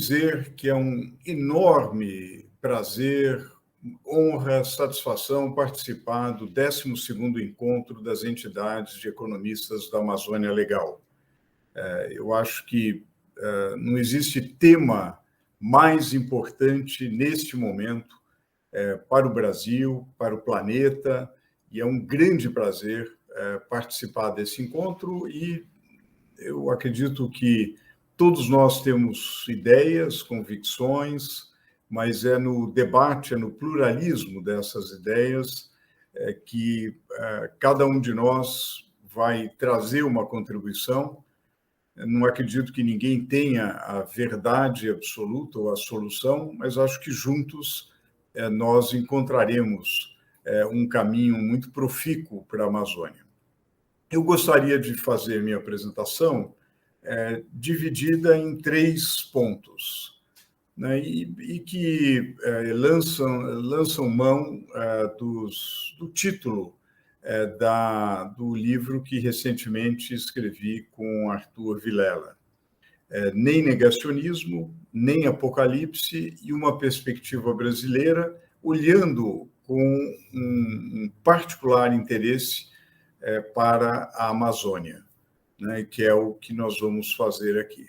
dizer que é um enorme prazer, honra, satisfação participar do 12º Encontro das Entidades de Economistas da Amazônia Legal. Eu acho que não existe tema mais importante neste momento para o Brasil, para o planeta, e é um grande prazer participar desse encontro, e eu acredito que todos nós temos ideias, convicções, mas é no debate, é no pluralismo dessas ideias que cada um de nós vai trazer uma contribuição. Não acredito que ninguém tenha a verdade absoluta ou a solução, mas acho que juntos nós encontraremos um caminho muito profícuo para a Amazônia. Eu gostaria de fazer minha apresentação dividida em 3 pontos, né, e que lançam mão do título do livro que recentemente escrevi com Arthur Vilela. Nem negacionismo, nem apocalipse, e uma perspectiva brasileira, olhando com um particular interesse para a Amazônia, né, que é o que nós vamos fazer aqui.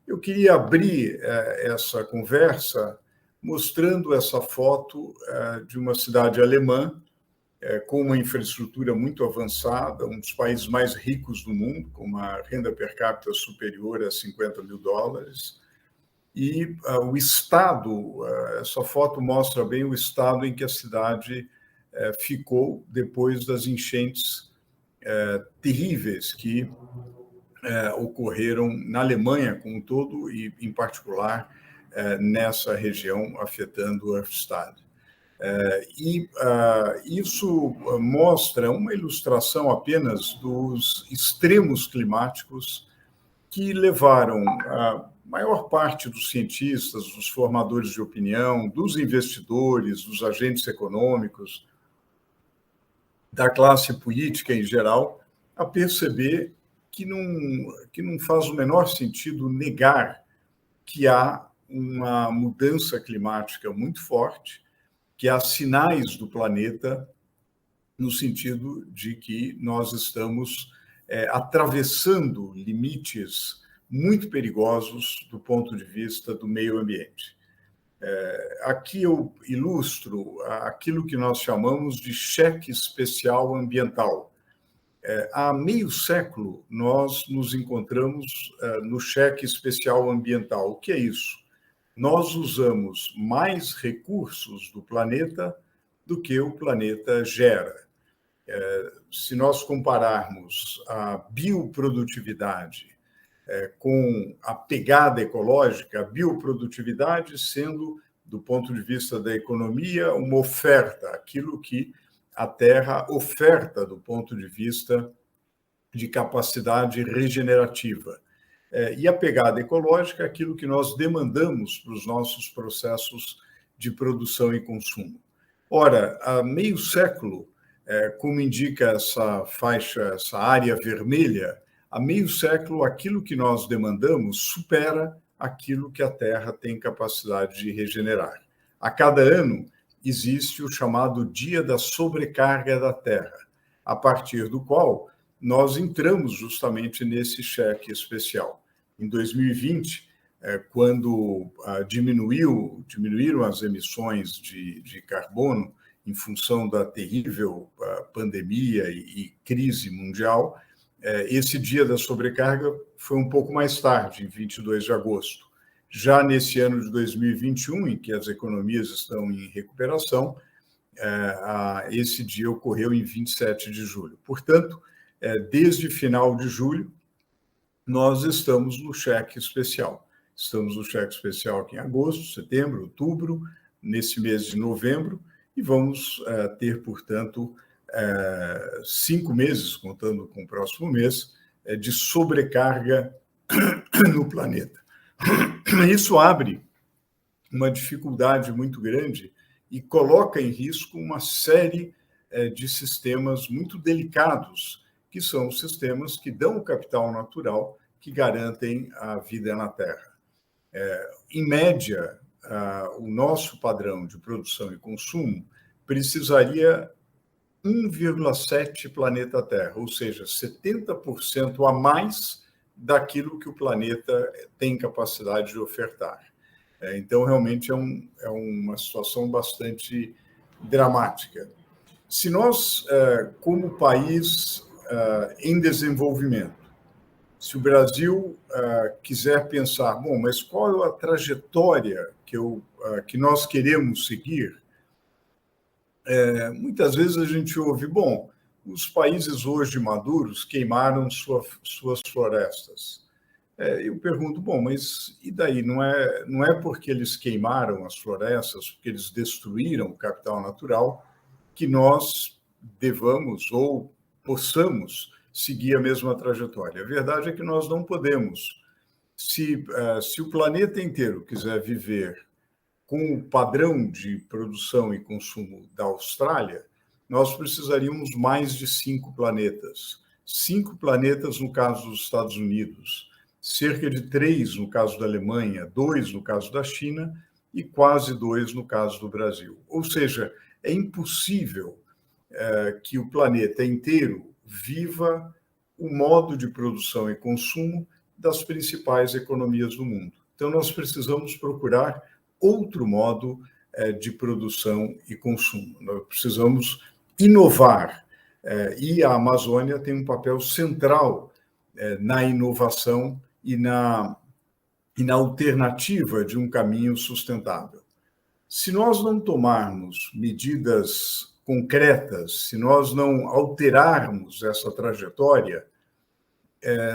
Eu queria abrir essa conversa mostrando essa foto de uma cidade alemã com uma infraestrutura muito avançada, um dos países mais ricos do mundo, com uma renda per capita superior a $50 mil. E o estado, essa foto mostra bem o estado em que a cidade ficou depois das enchentes terríveis que ocorreram na Alemanha como um todo e, em particular, nessa região afetando o Erftstadt. Isso mostra uma ilustração apenas dos extremos climáticos que levaram a maior parte dos cientistas, dos formadores de opinião, dos investidores, dos agentes econômicos, da classe política em geral, a perceber que não faz o menor sentido negar que há uma mudança climática muito forte, que há sinais do planeta no sentido de que nós estamos atravessando limites muito perigosos do ponto de vista do meio ambiente. Aqui eu ilustro aquilo que nós chamamos de cheque especial ambiental. Há meio século, nós nos encontramos no cheque especial ambiental. O que é isso? Nós usamos mais recursos do planeta do que o planeta gera. Se nós compararmos a bioprodutividade com a pegada ecológica, a bioprodutividade sendo, do ponto de vista da economia, uma oferta, aquilo que a Terra oferta do ponto de vista de capacidade regenerativa. E a pegada ecológica é aquilo que nós demandamos para os nossos processos de produção e consumo. Ora, há meio século, como indica essa faixa, essa área vermelha, há meio século aquilo que nós demandamos supera aquilo que a Terra tem capacidade de regenerar. A cada ano existe o chamado Dia da Sobrecarga da Terra, a partir do qual nós entramos justamente nesse cheque especial. Em 2020, quando diminuíram as emissões de carbono em função da terrível pandemia e crise mundial, esse dia da sobrecarga foi um pouco mais tarde, em 22 de agosto. Já nesse ano de 2021, em que as economias estão em recuperação, esse dia ocorreu em 27 de julho. Portanto, desde final de julho, nós estamos no cheque especial. Estamos no cheque especial aqui em agosto, setembro, outubro, nesse mês de novembro, e vamos ter, portanto, 5 meses, contando com o próximo mês, de sobrecarga no planeta. Isso abre uma dificuldade muito grande e coloca em risco uma série de sistemas muito delicados, que são os sistemas que dão o capital natural, que garantem a vida na Terra. Em média, o nosso padrão de produção e consumo precisaria 1,7 planeta Terra, ou seja, 70% a mais daquilo que o planeta tem capacidade de ofertar. Então, realmente, é uma situação bastante dramática. Se nós, como país em desenvolvimento, se o Brasil quiser pensar, bom, mas qual é a trajetória que nós queremos seguir, muitas vezes a gente ouve, bom, os países hoje maduros queimaram suas florestas. Eu pergunto, bom, mas e daí? Não é porque eles queimaram as florestas, porque eles destruíram o capital natural, que nós devamos ou possamos seguir a mesma trajetória. A verdade é que nós não podemos. Se o planeta inteiro quiser viver com o padrão de produção e consumo da Austrália, nós precisaríamos mais de 5 planetas. 5 planetas no caso dos Estados Unidos, cerca de 3 no caso da Alemanha, 2 no caso da China e quase 2 no caso do Brasil. Ou seja, é impossível que o planeta inteiro viva o modo de produção e consumo das principais economias do mundo. Então, nós precisamos procurar outro modo de produção e consumo. Nós precisamos inovar. E a Amazônia tem um papel central na inovação e na alternativa de um caminho sustentável. Se nós não tomarmos medidas concretas, se nós não alterarmos essa trajetória,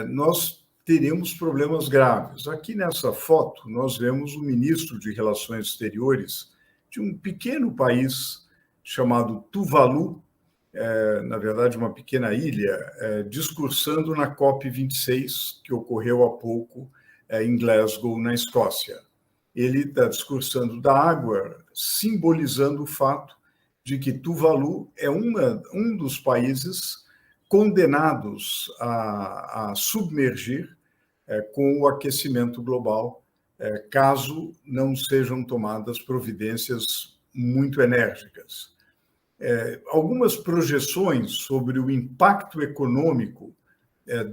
nós teremos problemas graves. Aqui nessa foto, nós vemos o ministro de Relações Exteriores de um pequeno país chamado Tuvalu, na verdade, uma pequena ilha, discursando na COP26, que ocorreu há pouco em Glasgow, na Escócia. Ele está discursando da água, simbolizando o fato de que Tuvalu é um dos países condenados a submergir com o aquecimento global, caso não sejam tomadas providências muito enérgicas. Algumas projeções sobre o impacto econômico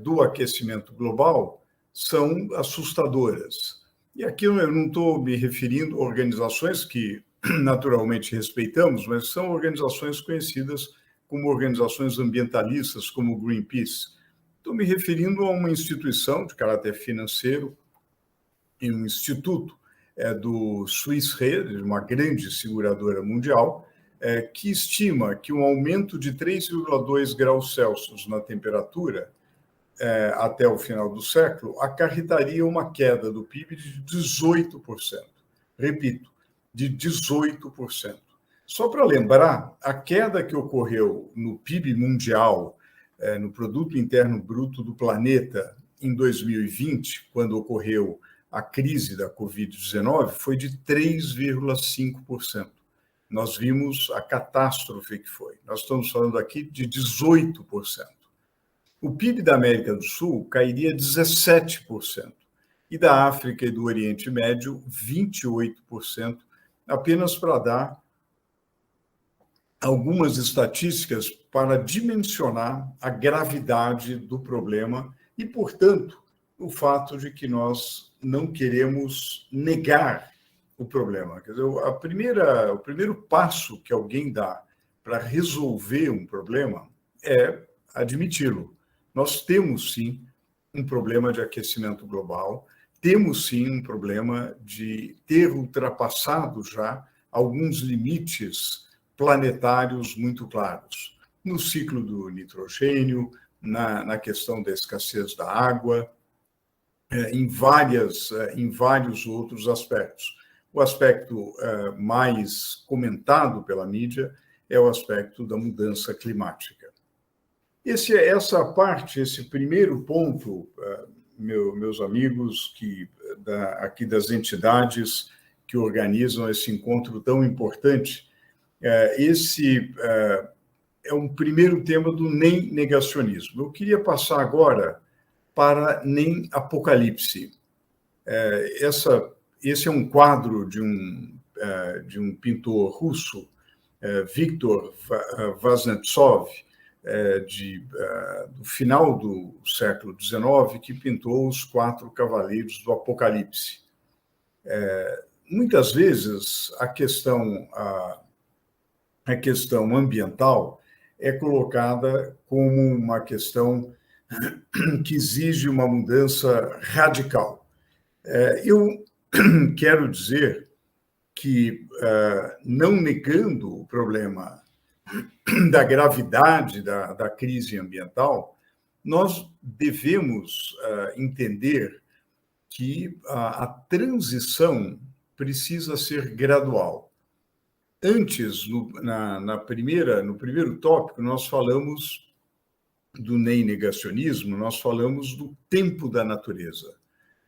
do aquecimento global são assustadoras. E aqui eu não estou me referindo a organizações que naturalmente respeitamos, mas são organizações conhecidas como organizações ambientalistas, como o Greenpeace. Estou me referindo a uma instituição de caráter financeiro, um instituto do Swiss Re, uma grande seguradora mundial, que estima que um aumento de 3,2 graus Celsius na temperatura até o final do século acarretaria uma queda do PIB de 18%. Repito, de 18%. Só para lembrar, a queda que ocorreu no PIB mundial, no Produto Interno Bruto do planeta, em 2020, quando ocorreu a crise da Covid-19, foi de 3,5%. Nós vimos a catástrofe que foi. Nós estamos falando aqui de 18%. O PIB da América do Sul cairia 17%. E da África e do Oriente Médio, 28%, apenas para dar algumas estatísticas para dimensionar a gravidade do problema e, portanto, o fato de que nós não queremos negar o problema. Quer dizer, o primeiro passo que alguém dá para resolver um problema é admiti-lo. Nós temos, sim, um problema de aquecimento global, temos, sim, um problema de ter ultrapassado já alguns limites planetários muito claros, no ciclo do nitrogênio, na questão da escassez da água, em vários outros aspectos. O aspecto mais comentado pela mídia é o aspecto da mudança climática. Essa parte, esse primeiro ponto, meus amigos aqui das entidades que organizam esse encontro tão importante, esse é um primeiro tema do nem negacionismo. Eu queria passar agora para nem apocalipse. Esse é um quadro de um pintor russo, Viktor Vaznetsov, do final do século XIX, que pintou os 4 cavaleiros do Apocalipse. Muitas vezes a questão ambiental é colocada como uma questão que exige uma mudança radical. Eu quero dizer que, não negando o problema da gravidade da crise ambiental, nós devemos entender que a transição precisa ser gradual. Antes, no primeiro tópico, nós falamos do negacionismo, nós falamos do tempo da natureza.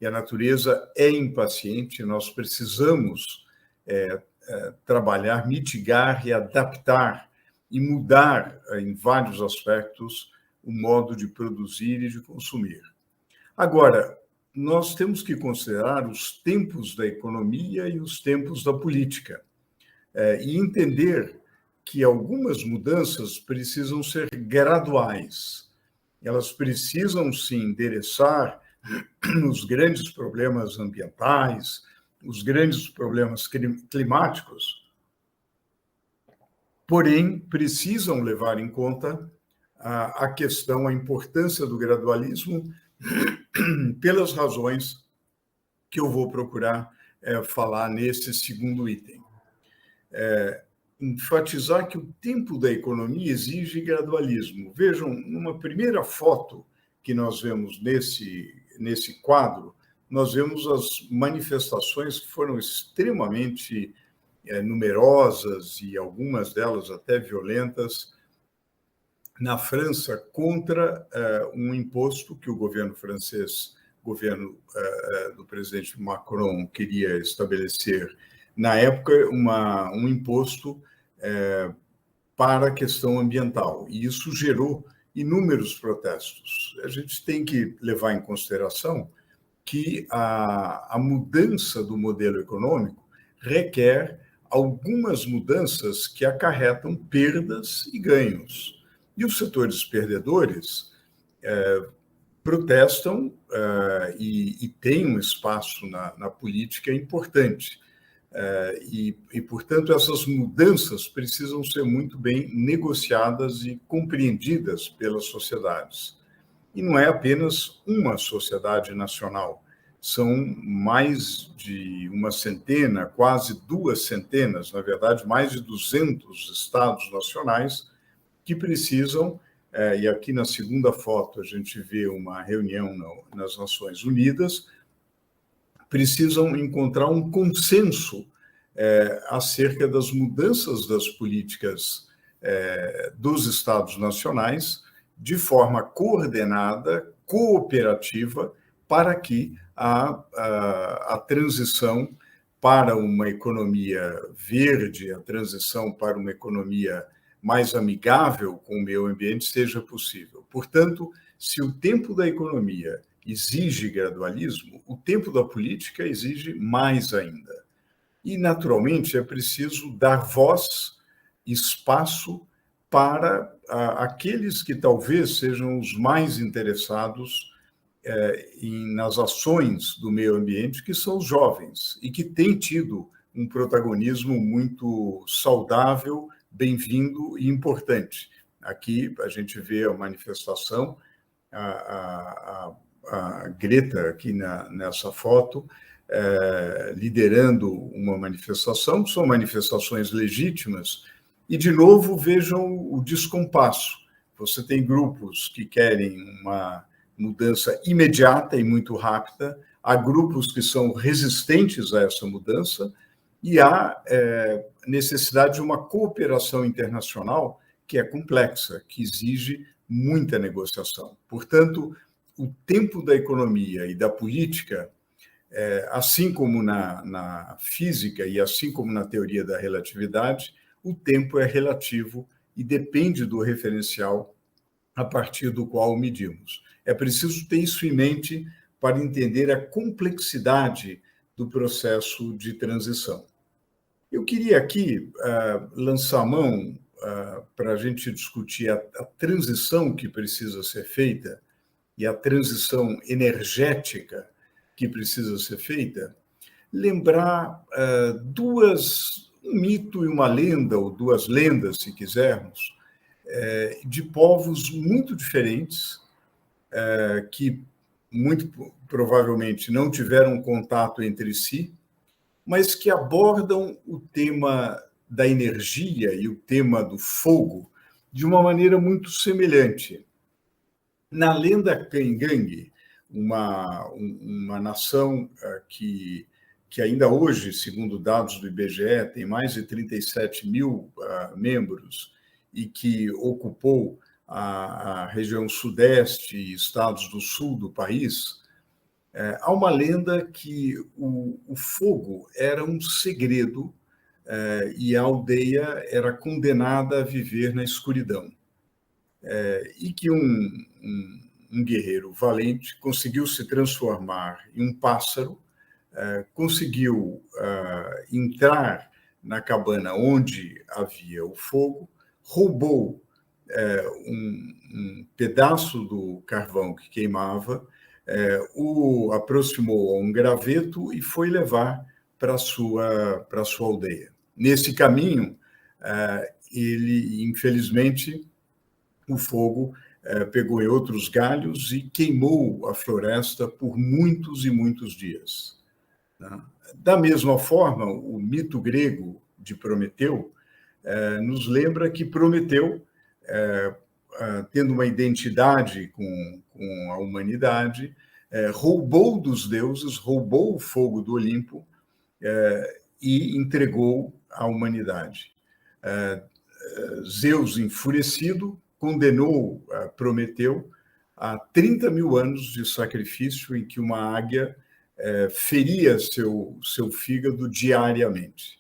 E a natureza é impaciente, nós precisamos trabalhar, mitigar e adaptar e mudar em vários aspectos o modo de produzir e de consumir. Agora, nós temos que considerar os tempos da economia e os tempos da política, e entender que algumas mudanças precisam ser graduais. Elas precisam se endereçar nos grandes problemas ambientais, os grandes problemas climáticos, porém, precisam levar em conta a questão, a importância do gradualismo, pelas razões que eu vou procurar falar nesse segundo item. Enfatizar que o tempo da economia exige gradualismo. Vejam, numa primeira foto que nós vemos nesse quadro, nós vemos as manifestações que foram extremamente numerosas e algumas delas até violentas na França contra um imposto que o governo francês, governo do presidente Macron, queria estabelecer na época, um imposto para a questão ambiental. E isso gerou inúmeros protestos. A gente tem que levar em consideração que a mudança do modelo econômico requer algumas mudanças que acarretam perdas e ganhos. E os setores perdedores protestam e têm um espaço na política importante. Portanto, essas mudanças precisam ser muito bem negociadas e compreendidas pelas sociedades. E não é apenas uma sociedade nacional, são mais de uma centena, quase 2 centenas, na verdade, mais de 200 estados nacionais que precisam, e aqui na segunda foto a gente vê uma reunião nas Nações Unidas, precisam encontrar um consenso acerca das mudanças das políticas dos Estados nacionais de forma coordenada, cooperativa, para que a transição para uma economia verde, a transição para uma economia mais amigável com o meio ambiente seja possível. Portanto, se o tempo da economia exige gradualismo, o tempo da política exige mais ainda. E, naturalmente, é preciso dar voz, espaço para aqueles que talvez sejam os mais interessados nas ações do meio ambiente, que são os jovens, e que têm tido um protagonismo muito saudável, bem-vindo e importante. Aqui a gente vê a manifestação, a Greta, aqui nessa foto, liderando uma manifestação, são manifestações legítimas, e, de novo, vejam o descompasso. Você tem grupos que querem uma mudança imediata e muito rápida, há grupos que são resistentes a essa mudança, e há necessidade de uma cooperação internacional que é complexa, que exige muita negociação. Portanto, o tempo da economia e da política, assim como na física e assim como na teoria da relatividade, o tempo é relativo e depende do referencial a partir do qual medimos. É preciso ter isso em mente para entender a complexidade do processo de transição. Eu queria aqui lançar a mão para a gente discutir a transição que precisa ser feita e a transição energética que precisa ser feita, lembrar um mito e uma lenda, ou duas lendas, se quisermos, de povos muito diferentes, que muito provavelmente não tiveram contato entre si, mas que abordam o tema da energia e o tema do fogo de uma maneira muito semelhante. Na lenda Caingangue, uma nação que ainda hoje, segundo dados do IBGE, tem mais de 37 mil membros e que ocupou a região sudeste e estados do sul do país, há uma lenda que o fogo era um segredo e a aldeia era condenada a viver na escuridão. E que um guerreiro valente conseguiu se transformar em um pássaro, conseguiu entrar na cabana onde havia o fogo, roubou um pedaço do carvão que queimava, o aproximou a um graveto e foi levar para a sua aldeia. Nesse caminho, ele, infelizmente, o fogo pegou em outros galhos e queimou a floresta por muitos e muitos dias. Da mesma forma, o mito grego de Prometeu nos lembra que Prometeu, tendo uma identidade com a humanidade, roubou dos deuses, roubou o fogo do Olimpo e entregou à humanidade. Zeus, enfurecido, condenou Prometeu a 30 mil anos de sacrifício em que uma águia feria seu fígado diariamente.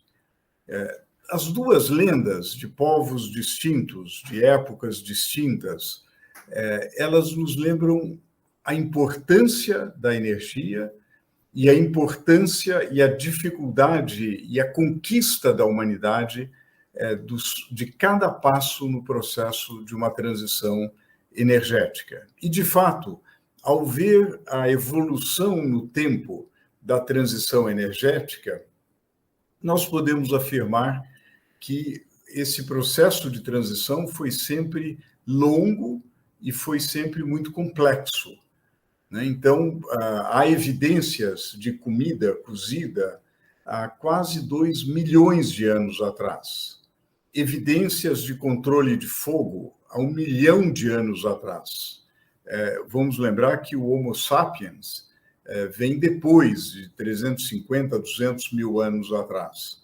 As duas lendas de povos distintos, de épocas distintas, elas nos lembram a importância da energia e a importância e a dificuldade e a conquista da humanidade de cada passo no processo de uma transição energética. E, de fato, ao ver a evolução no tempo da transição energética, nós podemos afirmar que esse processo de transição foi sempre longo e foi sempre muito complexo. Então, há evidências de comida cozida há quase 2 milhões de anos atrás. Evidências de controle de fogo há 1 milhão de anos atrás. Vamos lembrar que o Homo sapiens vem depois de 350, 200 mil anos atrás.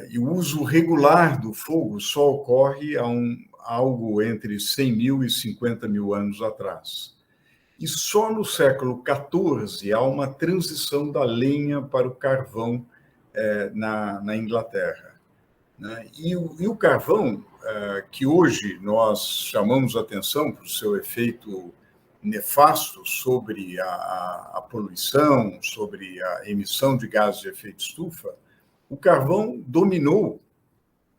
E o uso regular do fogo só ocorre há algo entre 100 mil e 50 mil anos atrás. E só no século XIV há uma transição da lenha para o carvão na Inglaterra. E o carvão, que hoje nós chamamos a atenção para o seu efeito nefasto sobre a poluição, sobre a emissão de gases de efeito estufa, o carvão dominou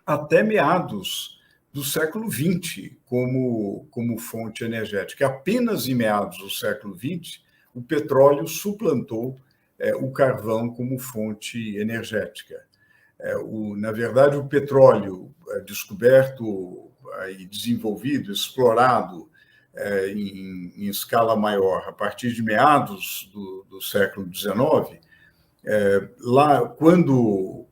até meados do século XX como fonte energética. Apenas em meados do século XX, o petróleo suplantou o carvão como fonte energética. Na verdade, o petróleo descoberto e desenvolvido, explorado em escala maior a partir de meados do século XIX, lá quando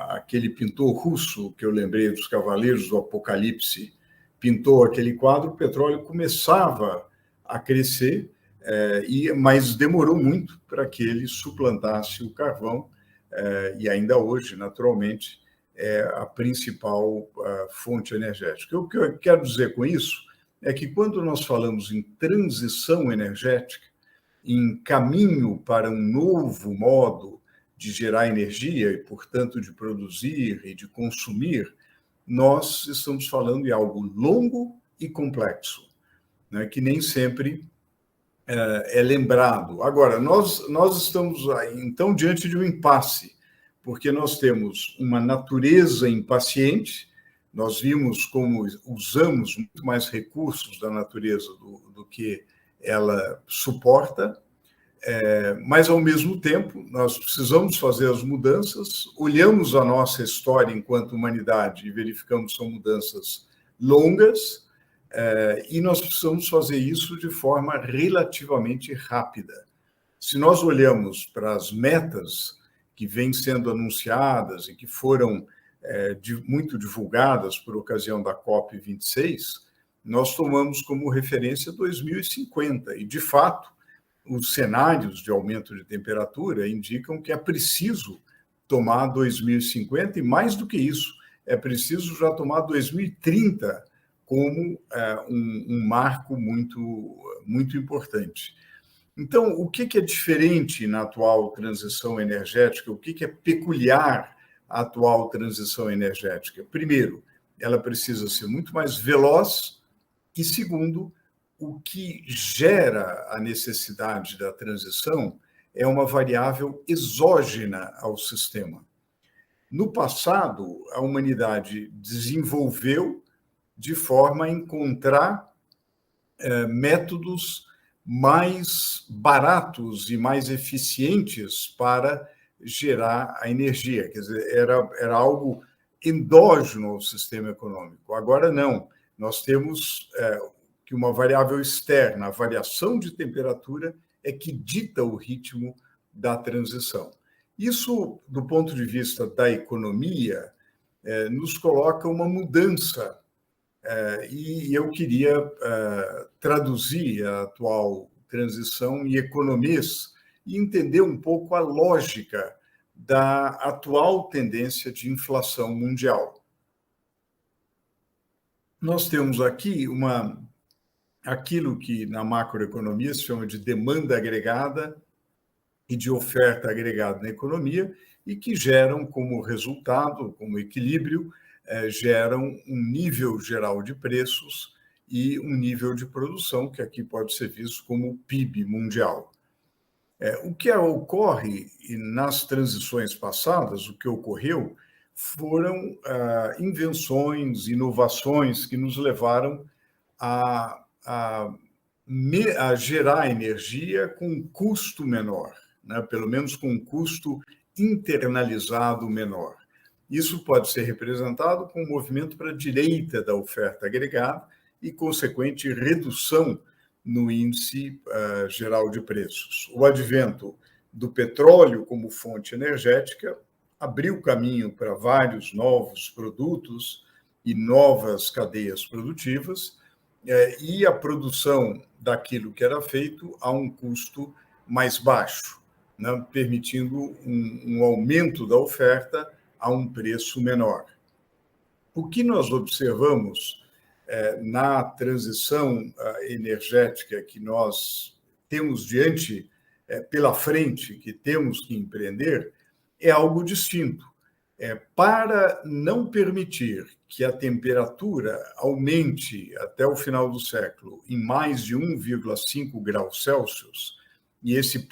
aquele pintor russo, que eu lembrei dos Cavaleiros do Apocalipse, pintou aquele quadro, o petróleo começava a crescer, mas demorou muito para que ele suplantasse o carvão, e ainda hoje, naturalmente, é a principal fonte energética. O que eu quero dizer com isso é que quando nós falamos em transição energética, em caminho para um novo modo de gerar energia e, portanto, de produzir e de consumir, nós estamos falando em algo longo e complexo, né, que nem sempre é lembrado. Agora, nós estamos, então, diante de um impasse, porque nós temos uma natureza impaciente, nós vimos como usamos muito mais recursos da natureza do que ela suporta, mas, ao mesmo tempo, nós precisamos fazer as mudanças, olhamos a nossa história enquanto humanidade e verificamos que são mudanças longas, e nós precisamos fazer isso de forma relativamente rápida. Se nós olhamos para as metas que vêm sendo anunciadas e que foram muito divulgadas por ocasião da COP26, nós tomamos como referência 2050, e, de fato, os cenários de aumento de temperatura indicam que é preciso tomar 2050, e, mais do que isso, é preciso já tomar 2030 como um marco muito importante. Então, o que é diferente na atual transição energética? O que é peculiar à atual transição energética? Primeiro, ela precisa ser muito mais veloz, e, segundo, o que gera a necessidade da transição é uma variável exógena ao sistema. No passado, a humanidade desenvolveu de forma a encontrar métodos mais baratos e mais eficientes para gerar a energia. Quer dizer, era algo endógeno ao sistema econômico. Agora, não. Nós temos que uma variável externa, a variação de temperatura, é que dita o ritmo da transição. Isso, do ponto de vista da economia, nos coloca uma mudança, e eu queria traduzir a atual transição em economês e entender um pouco a lógica da atual tendência de inflação mundial. Nós temos aqui aquilo que na macroeconomia se chama de demanda agregada e de oferta agregada na economia, e que geram como resultado, como equilíbrio, geram um nível geral de preços e um nível de produção, que aqui pode ser visto como o PIB mundial. O que ocorre nas transições passadas, o que ocorreu, foram invenções, inovações que nos levaram a gerar energia com um custo menor, né? Pelo menos com um custo internalizado menor. Isso pode ser representado com um movimento para a direita da oferta agregada e consequente redução no índice geral de preços. O advento do petróleo como fonte energética abriu caminho para vários novos produtos e novas cadeias produtivas, e a produção daquilo que era feito a um custo mais baixo, né, permitindo um aumento da oferta a um preço menor. O que nós observamos na transição energética que nós temos pela frente, que temos que empreender, é algo distinto. Para não permitir que a temperatura aumente até o final do século em mais de 1,5 graus Celsius, e esse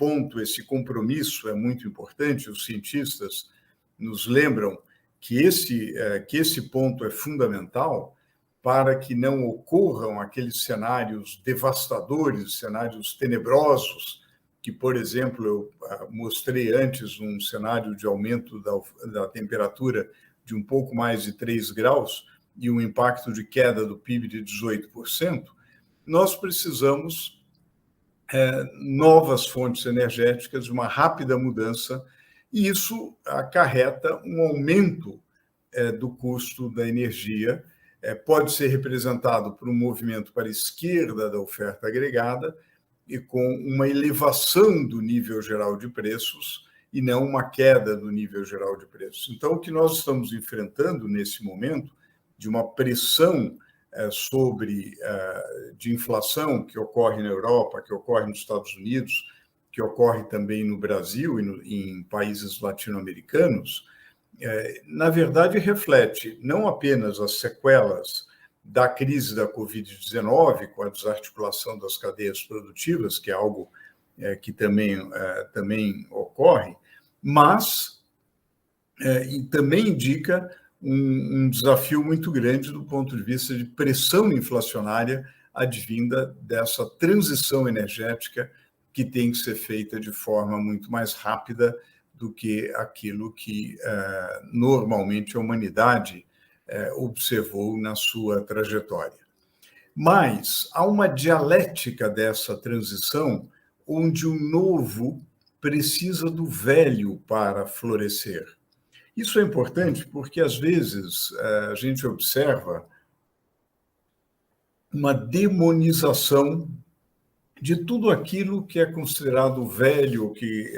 compromisso é muito importante, os cientistas nos lembram que esse ponto é fundamental para que não ocorram aqueles cenários devastadores, cenários tenebrosos, que, por exemplo, eu mostrei antes um cenário de aumento da temperatura de um pouco mais de 3 graus e um impacto de queda do PIB de 18%, nós precisamos novas fontes energéticas, uma rápida mudança, e isso acarreta um aumento do custo da energia. Pode ser representado por um movimento para a esquerda da oferta agregada e com uma elevação do nível geral de preços e não uma queda do nível geral de preços. Então, o que nós estamos enfrentando nesse momento de uma pressão de inflação que ocorre na Europa, que ocorre nos Estados Unidos, que ocorre também no Brasil e em países latino-americanos, na verdade reflete não apenas as sequelas da crise da Covid-19, com a desarticulação das cadeias produtivas, que é algo que também ocorre, mas e também indica um desafio muito grande do ponto de vista de pressão inflacionária advinda dessa transição energética que tem que ser feita de forma muito mais rápida do que aquilo que normalmente a humanidade observou na sua trajetória. Mas há uma dialética dessa transição onde o novo precisa do velho para florescer. Isso é importante porque, às vezes, a gente observa uma demonização de tudo aquilo que é considerado velho, que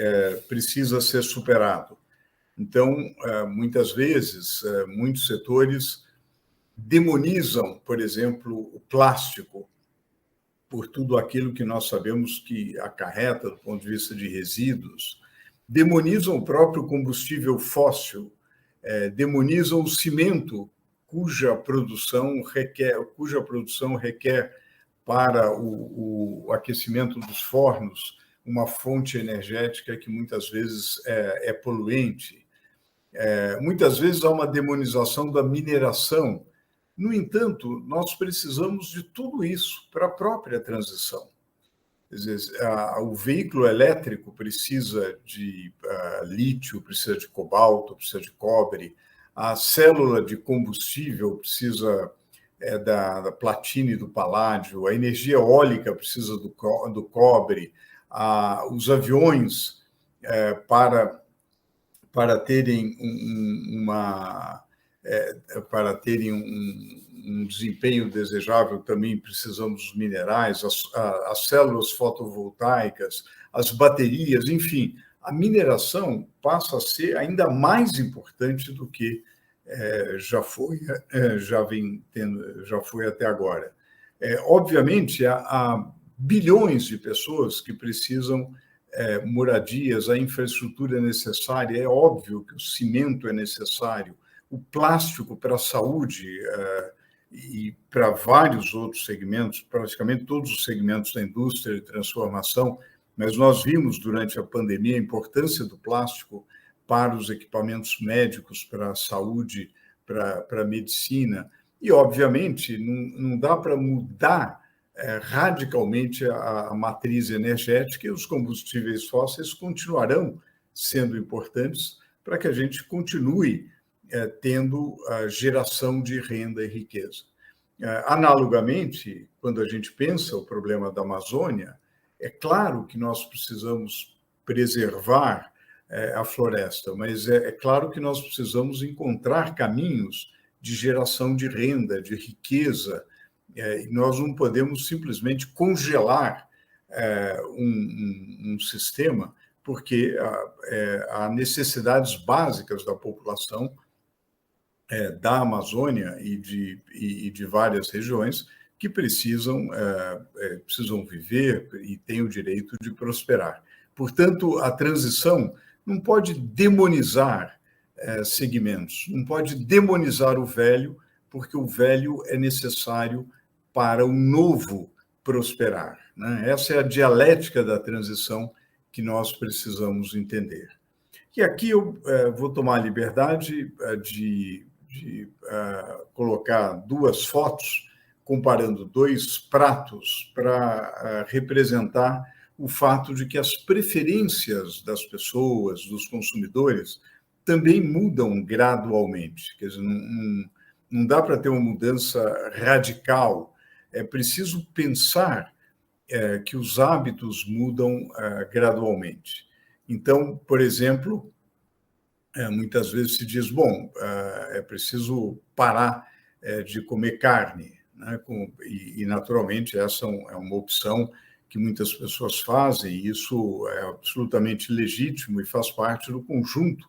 precisa ser superado. Então, muitas vezes, muitos setores demonizam, por exemplo, o plástico, por tudo aquilo que nós sabemos que acarreta do ponto de vista de resíduos, demonizam o próprio combustível fóssil, demonizam o cimento, cuja produção requer para o aquecimento dos fornos uma fonte energética que muitas vezes é poluente. Muitas vezes há uma demonização da mineração. No entanto, nós precisamos de tudo isso para a própria transição. Quer dizer, o veículo elétrico precisa de lítio, precisa de cobalto, precisa de cobre, a célula de combustível precisa da platina e do paládio, a energia eólica precisa do cobre, os aviões para terem um desempenho desejável, também precisamos dos minerais, as células fotovoltaicas, as baterias, enfim, a mineração passa a ser ainda mais importante do que já foi até agora. Obviamente, há bilhões de pessoas que precisam moradias, a infraestrutura é necessária, é óbvio que o cimento é necessário, o plástico para a saúde e para vários outros segmentos, praticamente todos os segmentos da indústria de transformação, mas nós vimos durante a pandemia a importância do plástico para os equipamentos médicos, para a saúde, para a medicina, e, obviamente, não dá para mudar radicalmente a matriz energética e os combustíveis fósseis continuarão sendo importantes para que a gente continue tendo a geração de renda e riqueza. Analogamente, quando a gente pensa o problema da Amazônia, é claro que nós precisamos preservar a floresta, mas é claro que nós precisamos encontrar caminhos de geração de renda, de riqueza, e nós não podemos simplesmente congelar um sistema, porque há necessidades básicas da população da Amazônia e de várias regiões que precisam viver e têm o direito de prosperar. Portanto, a transição não pode demonizar segmentos, não pode demonizar o velho, porque o velho é necessário para o novo prosperar, né? Essa é a dialética da transição que nós precisamos entender. E aqui eu vou tomar a liberdade de colocar duas fotos, comparando dois pratos para representar o fato de que as preferências das pessoas, dos consumidores, também mudam gradualmente. Quer dizer, não dá para ter uma mudança radical. É preciso pensar que os hábitos mudam gradualmente. Então, por exemplo, muitas vezes se diz, bom, é preciso parar de comer carne, né? E, naturalmente, essa é uma opção que muitas pessoas fazem, e isso é absolutamente legítimo e faz parte do conjunto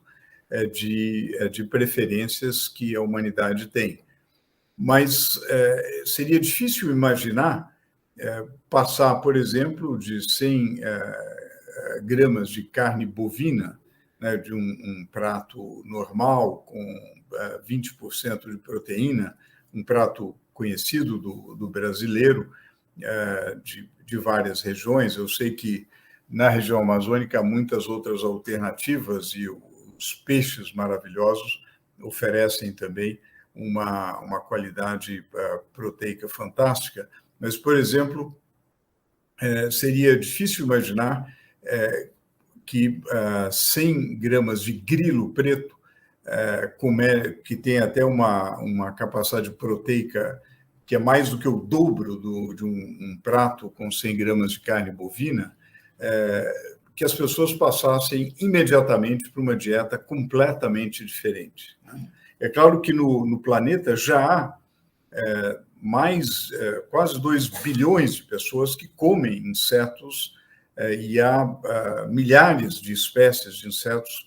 de preferências que a humanidade tem. Mas seria difícil imaginar passar, por exemplo, de 100 gramas de carne bovina, né, de um prato normal, com 20% de proteína, um prato conhecido do brasileiro, de várias regiões. Eu sei que na região amazônica há muitas outras alternativas e os peixes maravilhosos oferecem também uma qualidade proteica fantástica. Mas, por exemplo, seria difícil imaginar que 100 gramas de grilo preto, que tem até uma capacidade proteica que é mais do que o dobro de um prato com 100 gramas de carne bovina, que as pessoas passassem imediatamente para uma dieta completamente diferente. É claro que no planeta já há quase 2 bilhões de pessoas que comem insetos, e há milhares de espécies de insetos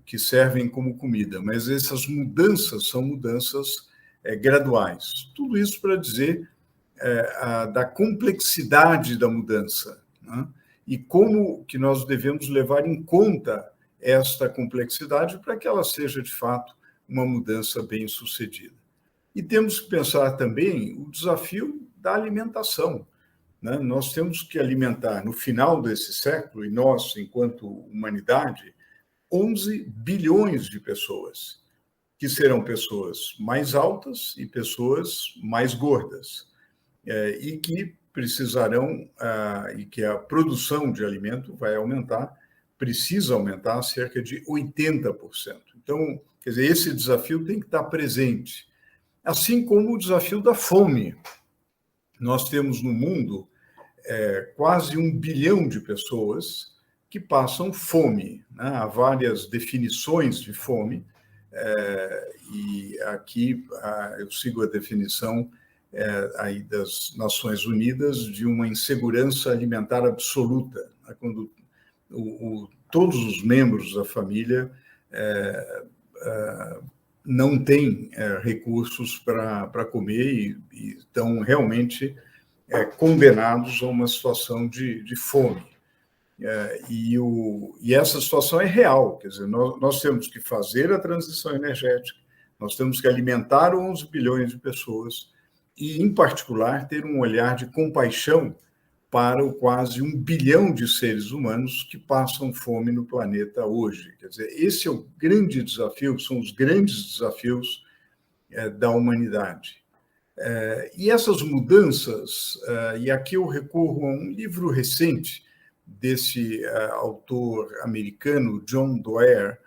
que servem como comida, mas essas mudanças são mudanças graduais. Tudo isso para dizer da complexidade da mudança, né? E como que nós devemos levar em conta esta complexidade para que ela seja, de fato, uma mudança bem-sucedida. E temos que pensar também o desafio da alimentação, né? Nós temos que alimentar, no final desse século, e nós, enquanto humanidade, 11 bilhões de pessoas, que serão pessoas mais altas e pessoas mais gordas, e que precisarão, e que a produção de alimento vai aumentar, precisa aumentar cerca de 80%. Então, quer dizer, esse desafio tem que estar presente, assim como o desafio da fome. Nós temos no mundo quase 1 bilhão de pessoas que passam fome, né? Há várias definições de fome, e aqui eu sigo a definição aí das Nações Unidas de uma insegurança alimentar absoluta, né? Quando todos os membros da família não têm recursos para comer e estão realmente condenados a uma situação de fome. E essa situação é real, quer dizer, nós temos que fazer a transição energética, nós temos que alimentar 11 bilhões de pessoas e, em particular, ter um olhar de compaixão para o quase 1 bilhão de seres humanos que passam fome no planeta hoje. Quer dizer, esse é o grande desafio, são os grandes desafios da humanidade. E essas mudanças, e aqui eu recorro a um livro recente desse autor americano, John Doerr.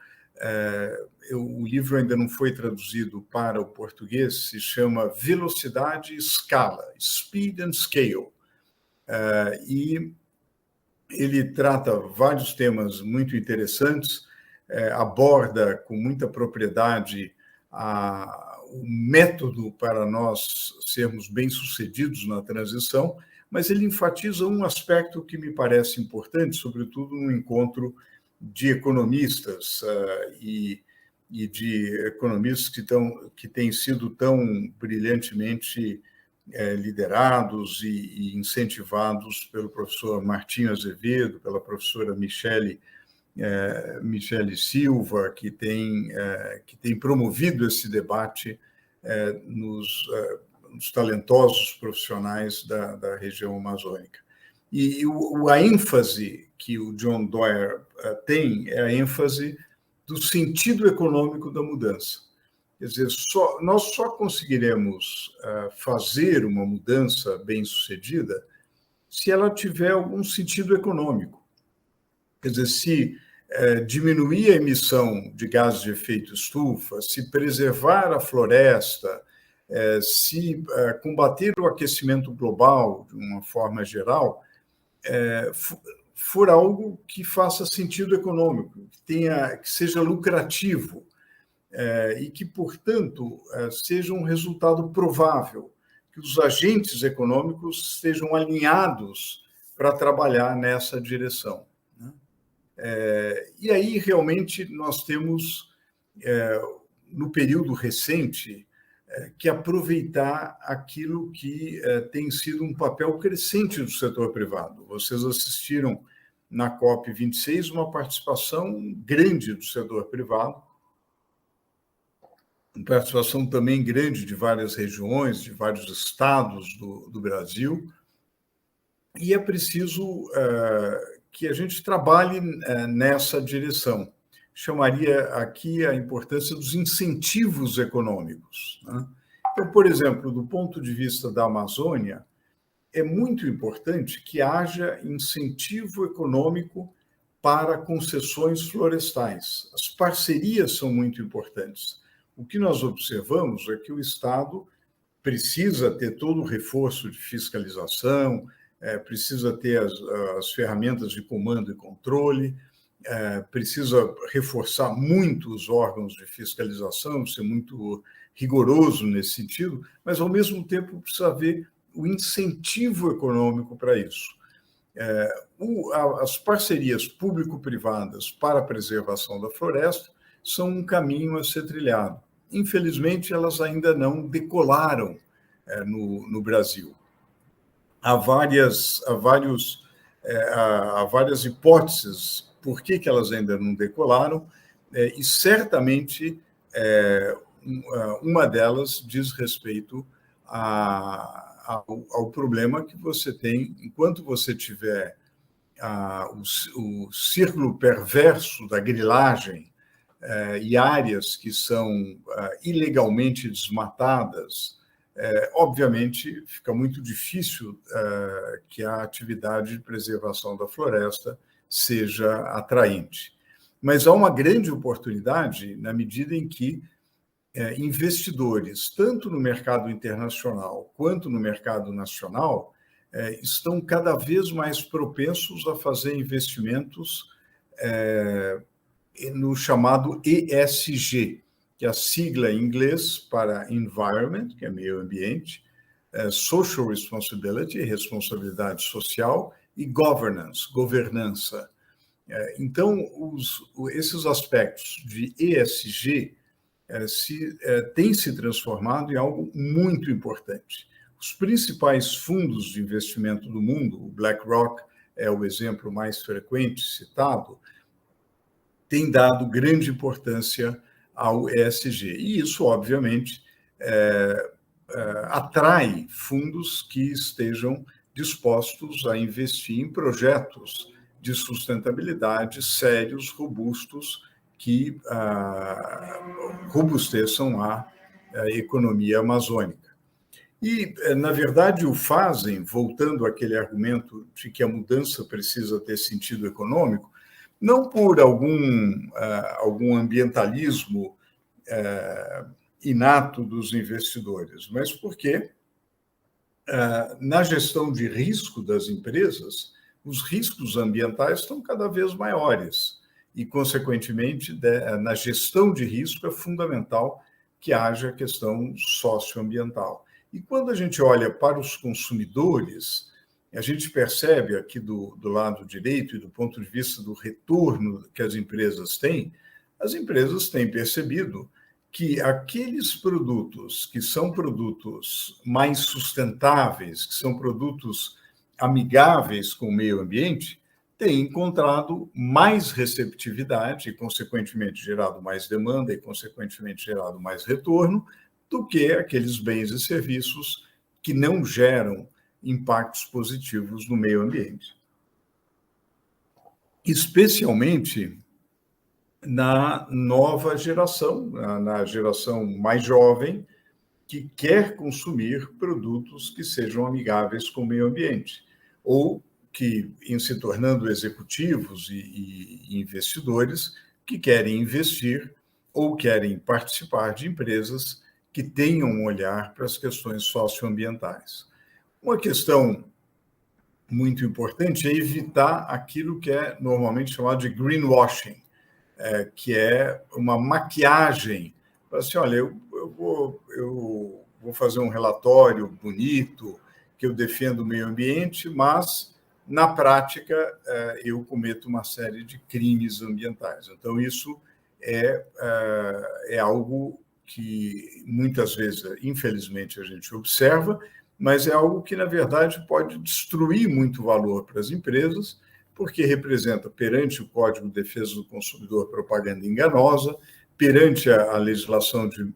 O livro ainda não foi traduzido para o português, se chama Velocidade e Escala, Speed and Scale. E ele trata vários temas muito interessantes, aborda com muita propriedade o método para nós sermos bem-sucedidos na transição, mas ele enfatiza um aspecto que me parece importante, sobretudo no encontro de economistas e de economistas que têm sido tão brilhantemente liderados e incentivados pelo professor Martinho Azevedo, pela professora Michele Silva, que tem promovido esse debate nos talentosos profissionais da região amazônica. E a ênfase que o John Doerr tem é a ênfase do sentido econômico da mudança. Quer dizer, nós só conseguiremos fazer uma mudança bem-sucedida se ela tiver algum sentido econômico. Quer dizer, se diminuir a emissão de gases de efeito estufa, se preservar a floresta, se combater o aquecimento global de uma forma geral, for algo que faça sentido econômico, que seja lucrativo, e que, portanto, seja um resultado provável, que os agentes econômicos estejam alinhados para trabalhar nessa direção. E aí, realmente, nós temos, no período recente, que aproveitar aquilo que tem sido um papel crescente do setor privado. Vocês assistiram na COP26 uma participação grande do setor privado, participação também grande de várias regiões, de vários estados do Brasil, e é preciso que a gente trabalhe nessa direção. Chamaria aqui a importância dos incentivos econômicos, né? Então, por exemplo, do ponto de vista da Amazônia, é muito importante que haja incentivo econômico para concessões florestais. As parcerias são muito importantes. O que nós observamos é que o Estado precisa ter todo o reforço de fiscalização, precisa ter as ferramentas de comando e controle, precisa reforçar muito os órgãos de fiscalização, ser muito rigoroso nesse sentido, mas, ao mesmo tempo, precisa haver o incentivo econômico para isso. As parcerias público-privadas para a preservação da floresta são um caminho a ser trilhado. Infelizmente, elas ainda não decolaram no Brasil. Há várias hipóteses por que elas ainda não decolaram, e certamente uma delas diz respeito ao problema que você tem enquanto você tiver o círculo perverso da grilagem e áreas que são ilegalmente desmatadas. Obviamente, fica muito difícil que a atividade de preservação da floresta seja atraente. Mas há uma grande oportunidade na medida em que investidores, tanto no mercado internacional quanto no mercado nacional, estão cada vez mais propensos a fazer investimentos no chamado ESG, que é a sigla em inglês para Environment, que é meio ambiente, Social Responsibility, responsabilidade social, e Governance, governança. Então, esses aspectos de ESG têm se transformado em algo muito importante. Os principais fundos de investimento do mundo, o BlackRock é o exemplo mais frequente citado, tem dado grande importância ao ESG. E isso, obviamente, atrai fundos que estejam dispostos a investir em projetos de sustentabilidade sérios, robustos, que robusteçam a economia amazônica. E, na verdade, o fazem, voltando àquele argumento de que a mudança precisa ter sentido econômico, não por algum ambientalismo inato dos investidores, mas porque, na gestão de risco das empresas, os riscos ambientais estão cada vez maiores e, consequentemente, na gestão de risco é fundamental que haja questão socioambiental. E quando a gente olha para os consumidores, a gente percebe aqui do lado direito e do ponto de vista do retorno que as empresas têm percebido que aqueles produtos que são produtos mais sustentáveis, que são produtos amigáveis com o meio ambiente, têm encontrado mais receptividade e, consequentemente, gerado mais demanda e, consequentemente, gerado mais retorno do que aqueles bens e serviços que não geram impactos positivos no meio ambiente. Especialmente na nova geração, na geração mais jovem, que quer consumir produtos que sejam amigáveis com o meio ambiente, ou que, em se tornando executivos e investidores, que querem investir ou querem participar de empresas que tenham um olhar para as questões socioambientais. Uma questão muito importante é evitar aquilo que é normalmente chamado de greenwashing, que é uma maquiagem. Assim, olha, eu vou fazer um relatório bonito, que eu defendo o meio ambiente, mas, na prática, eu cometo uma série de crimes ambientais. Então, isso é algo que, muitas vezes, infelizmente, a gente observa, mas é algo que, na verdade, pode destruir muito valor para as empresas, porque representa, perante o Código de Defesa do Consumidor, propaganda enganosa, perante a legislação de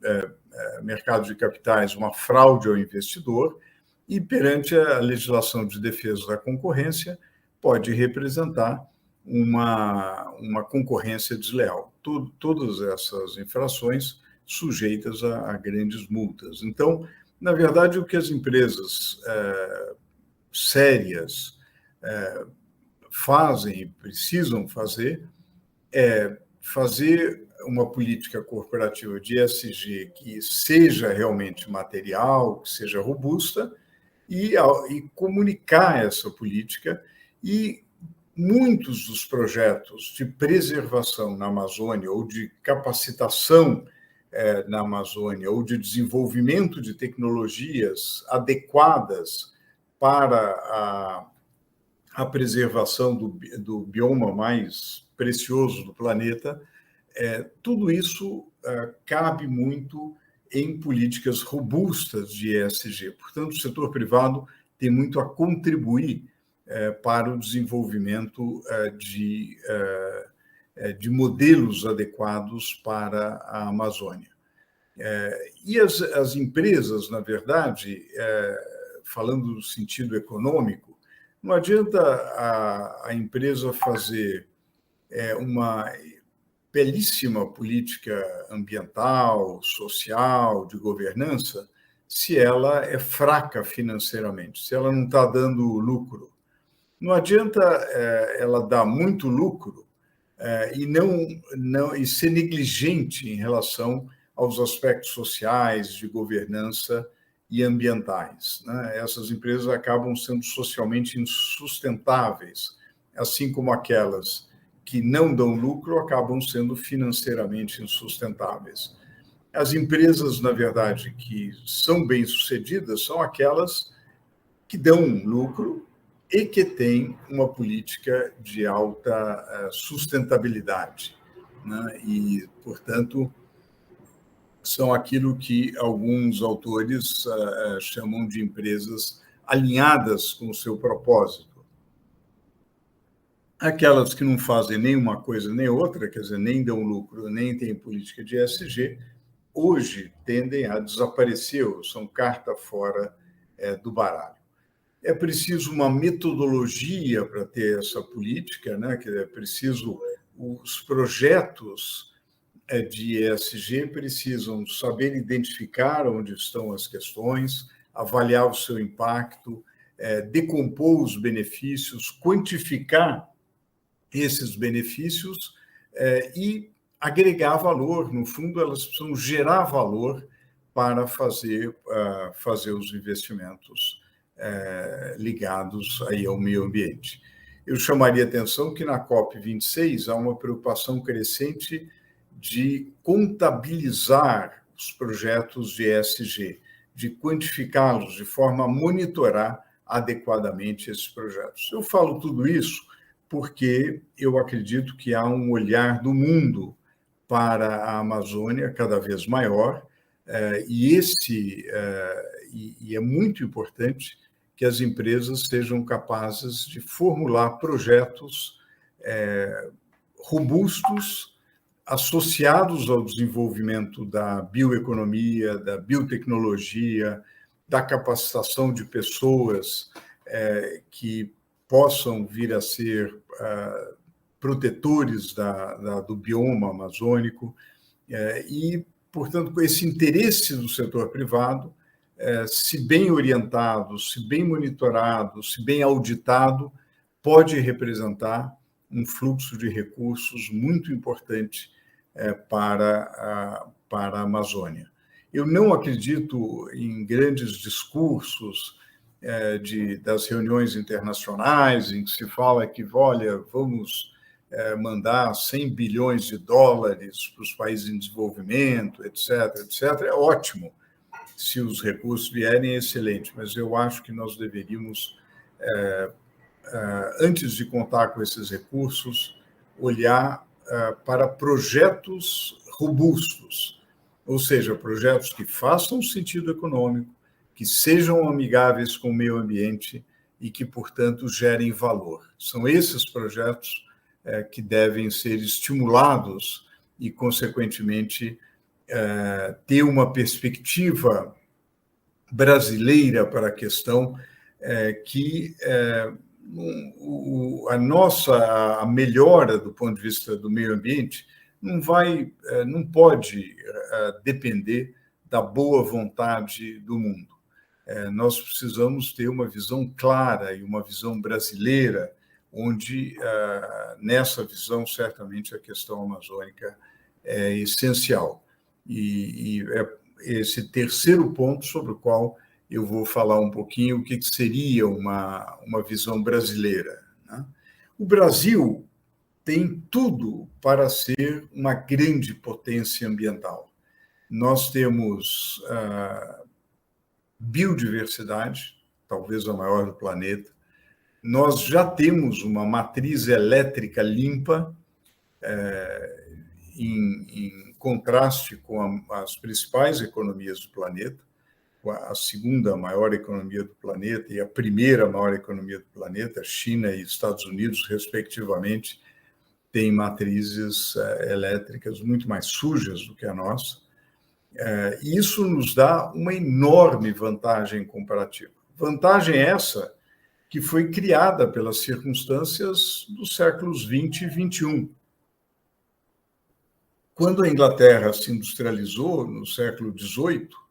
mercado de capitais, uma fraude ao investidor, e perante a legislação de defesa da concorrência, pode representar uma concorrência desleal. Todas essas infrações sujeitas a grandes multas. Então, na verdade, o que as empresas sérias fazem e precisam fazer é fazer uma política corporativa de ESG que seja realmente material, que seja robusta, e comunicar essa política. E muitos dos projetos de preservação na Amazônia ou de capacitação na Amazônia ou de desenvolvimento de tecnologias adequadas para a preservação do bioma mais precioso do planeta, tudo isso cabe muito em políticas robustas de ESG. Portanto, o setor privado tem muito a contribuir para o desenvolvimento de modelos adequados para a Amazônia. E as empresas, na verdade, falando no sentido econômico, não adianta a empresa fazer uma belíssima política ambiental, social, de governança, se ela é fraca financeiramente, se ela não está dando lucro. Não adianta ela dar muito lucro e ser negligente em relação aos aspectos sociais, de governança e ambientais, né? Essas empresas acabam sendo socialmente insustentáveis, assim como aquelas que não dão lucro acabam sendo financeiramente insustentáveis. As empresas, na verdade, que são bem-sucedidas são aquelas que dão lucro e que têm uma política de alta sustentabilidade, né? E, portanto, são aquilo que alguns autores chamam de empresas alinhadas com o seu propósito. Aquelas que não fazem nem uma coisa nem outra, quer dizer, nem dão lucro, nem têm política de ESG, hoje tendem a desaparecer, ou são carta fora do baralho. É preciso uma metodologia para ter essa política, né? Que é preciso os projetos de ESG precisam saber identificar onde estão as questões, avaliar o seu impacto, decompor os benefícios, quantificar esses benefícios e agregar valor. No fundo, elas precisam gerar valor para fazer os investimentos ligados aí ao meio ambiente. Eu chamaria a atenção que na COP26 há uma preocupação crescente de contabilizar os projetos de ESG, de quantificá-los de forma a monitorar adequadamente esses projetos. Eu falo tudo isso porque eu acredito que há um olhar do mundo para a Amazônia cada vez maior, e é muito importante que as empresas sejam capazes de formular projetos robustos, associados ao desenvolvimento da bioeconomia, da biotecnologia, da capacitação de pessoas que possam vir a ser protetores do bioma amazônico, e, portanto, com esse interesse do setor privado, se bem orientado, se bem monitorado, se bem auditado, pode representar um fluxo de recursos muito importante para a Amazônia. Eu não acredito em grandes discursos das reuniões internacionais em que se fala que, olha, vamos mandar 100 bilhões de dólares para os países em desenvolvimento, etc., etc. É ótimo. Se os recursos vierem, é excelente, mas eu acho que nós deveríamos, antes de contar com esses recursos, olhar para projetos robustos, ou seja, projetos que façam sentido econômico, que sejam amigáveis com o meio ambiente e que, portanto, gerem valor. São esses projetos que devem ser estimulados e, consequentemente, ter uma perspectiva brasileira para a questão que a melhora do ponto de vista do meio ambiente não pode depender da boa vontade do mundo. Nós precisamos ter uma visão clara e uma visão brasileira, onde, nessa visão, certamente a questão amazônica é essencial. E é esse terceiro ponto sobre o qual eu vou falar um pouquinho o que seria uma visão brasileira, né? O Brasil tem tudo para ser uma grande potência ambiental. Nós temos biodiversidade, talvez a maior do planeta. Nós já temos uma matriz elétrica limpa, em contraste com as principais economias do planeta, a segunda maior economia do planeta e a primeira maior economia do planeta, China e Estados Unidos, respectivamente, têm matrizes elétricas muito mais sujas do que a nossa. E isso nos dá uma enorme vantagem comparativa. Vantagem essa que foi criada pelas circunstâncias dos séculos 20 e 21. Quando a Inglaterra se industrializou no século 18,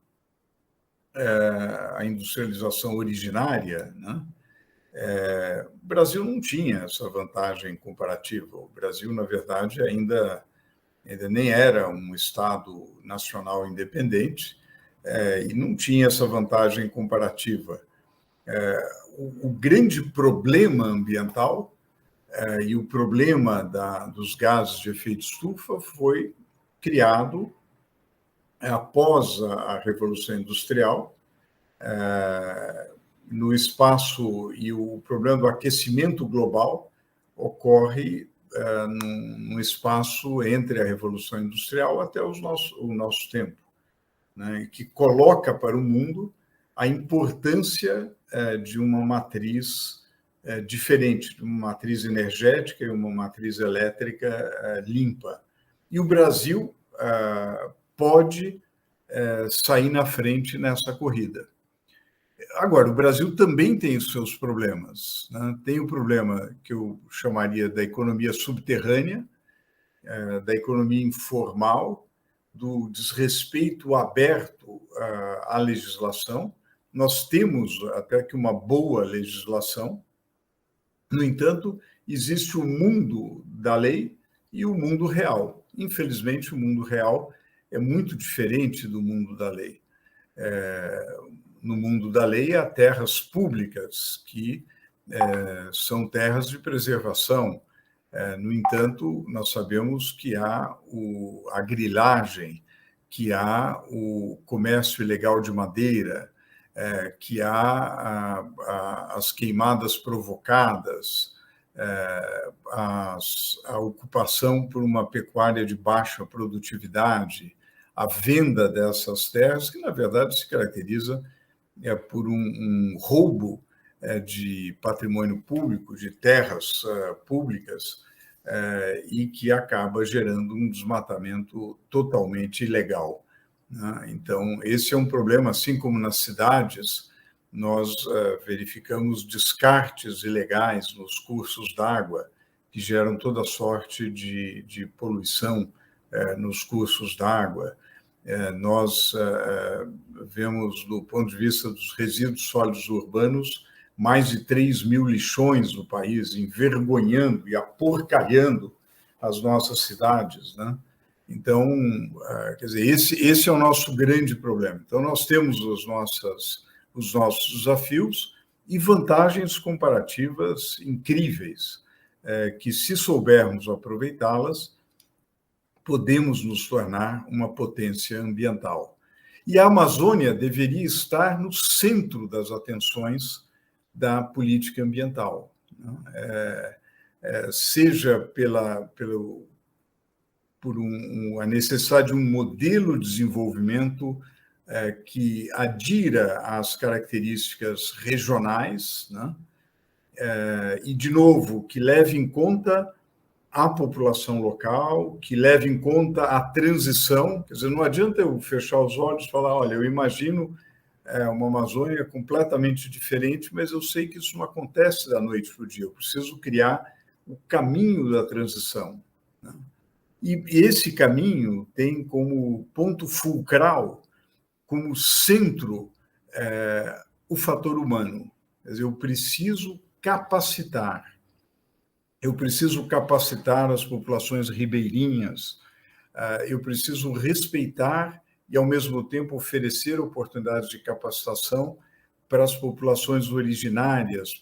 a industrialização originária, né? O Brasil não tinha essa vantagem comparativa. O Brasil, na verdade, ainda nem era um Estado nacional independente e não tinha essa vantagem comparativa. O grande problema ambiental e o problema dos gases de efeito estufa foi criado após a Revolução Industrial, no espaço, e o problema do aquecimento global ocorre num espaço entre a Revolução Industrial até o nosso tempo, né, que coloca para o mundo a importância de uma matriz diferente, de uma matriz energética e uma matriz elétrica limpa. E o Brasil pode sair na frente nessa corrida. Agora, o Brasil também tem os seus problemas, né? Tem o problema que eu chamaria da economia subterrânea, da economia informal, do desrespeito aberto à legislação. Nós temos até que uma boa legislação. No entanto, existe o mundo da lei e o mundo real. Infelizmente, o mundo real é muito diferente do mundo da lei. No mundo da lei, há terras públicas que são terras de preservação. No entanto, nós sabemos que há a grilagem, que há o comércio ilegal de madeira, que há as queimadas provocadas, a ocupação por uma pecuária de baixa produtividade, a venda dessas terras, que, na verdade, se caracteriza por um roubo de patrimônio público, de terras públicas, e que acaba gerando um desmatamento totalmente ilegal, né? Então, esse é um problema, assim como nas cidades, nós verificamos descartes ilegais nos cursos d'água, que geram toda sorte de poluição nos cursos d'água. Nós vemos, do ponto de vista dos resíduos sólidos urbanos, mais de 3 mil lixões no país, envergonhando e aporcalhando as nossas cidades, né? Então, quer dizer, esse é o nosso grande problema. Então, nós temos os nossos desafios e vantagens comparativas incríveis, que, se soubermos aproveitá-las, podemos nos tornar uma potência ambiental. E a Amazônia deveria estar no centro das atenções da política ambiental, né? Seja por a necessidade de um modelo de desenvolvimento que adira às características regionais, né? E, de novo, que leve em conta à população local, que leve em conta a transição. Quer dizer, não adianta eu fechar os olhos e falar, olha, eu imagino uma Amazônia completamente diferente, mas eu sei que isso não acontece da noite para o dia. Eu preciso criar o caminho da transição, né? E esse caminho tem como ponto fulcral, como centro, o fator humano. Quer dizer, eu preciso capacitar as populações ribeirinhas, eu preciso respeitar e, ao mesmo tempo, oferecer oportunidades de capacitação para as populações originárias,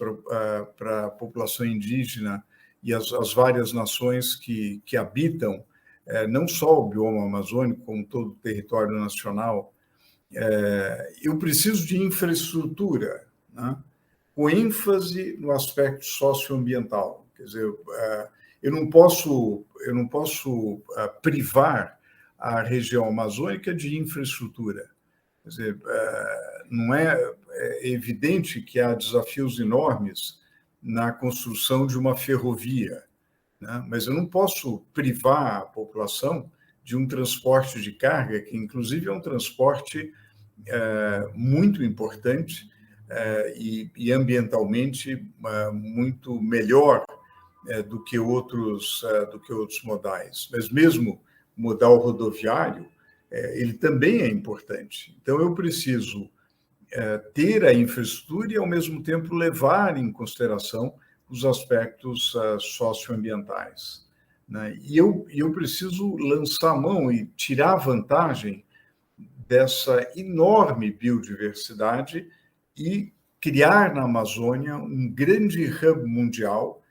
para a população indígena e as várias nações que habitam não só o bioma amazônico, como todo o território nacional. Eu preciso de infraestrutura, né, com ênfase no aspecto socioambiental. Quer dizer, eu não posso privar a região amazônica de infraestrutura. Quer dizer, não é evidente que há desafios enormes na construção de uma ferrovia, né? Mas eu não posso privar a população de um transporte de carga, que inclusive é um transporte muito importante e ambientalmente muito melhor do que outros modais. Mas mesmo o modal rodoviário, ele também é importante. Então, eu preciso ter a infraestrutura e, ao mesmo tempo, levar em consideração os aspectos socioambientais, né? E eu preciso lançar a mão e tirar vantagem dessa enorme biodiversidade e criar na Amazônia um grande hub mundial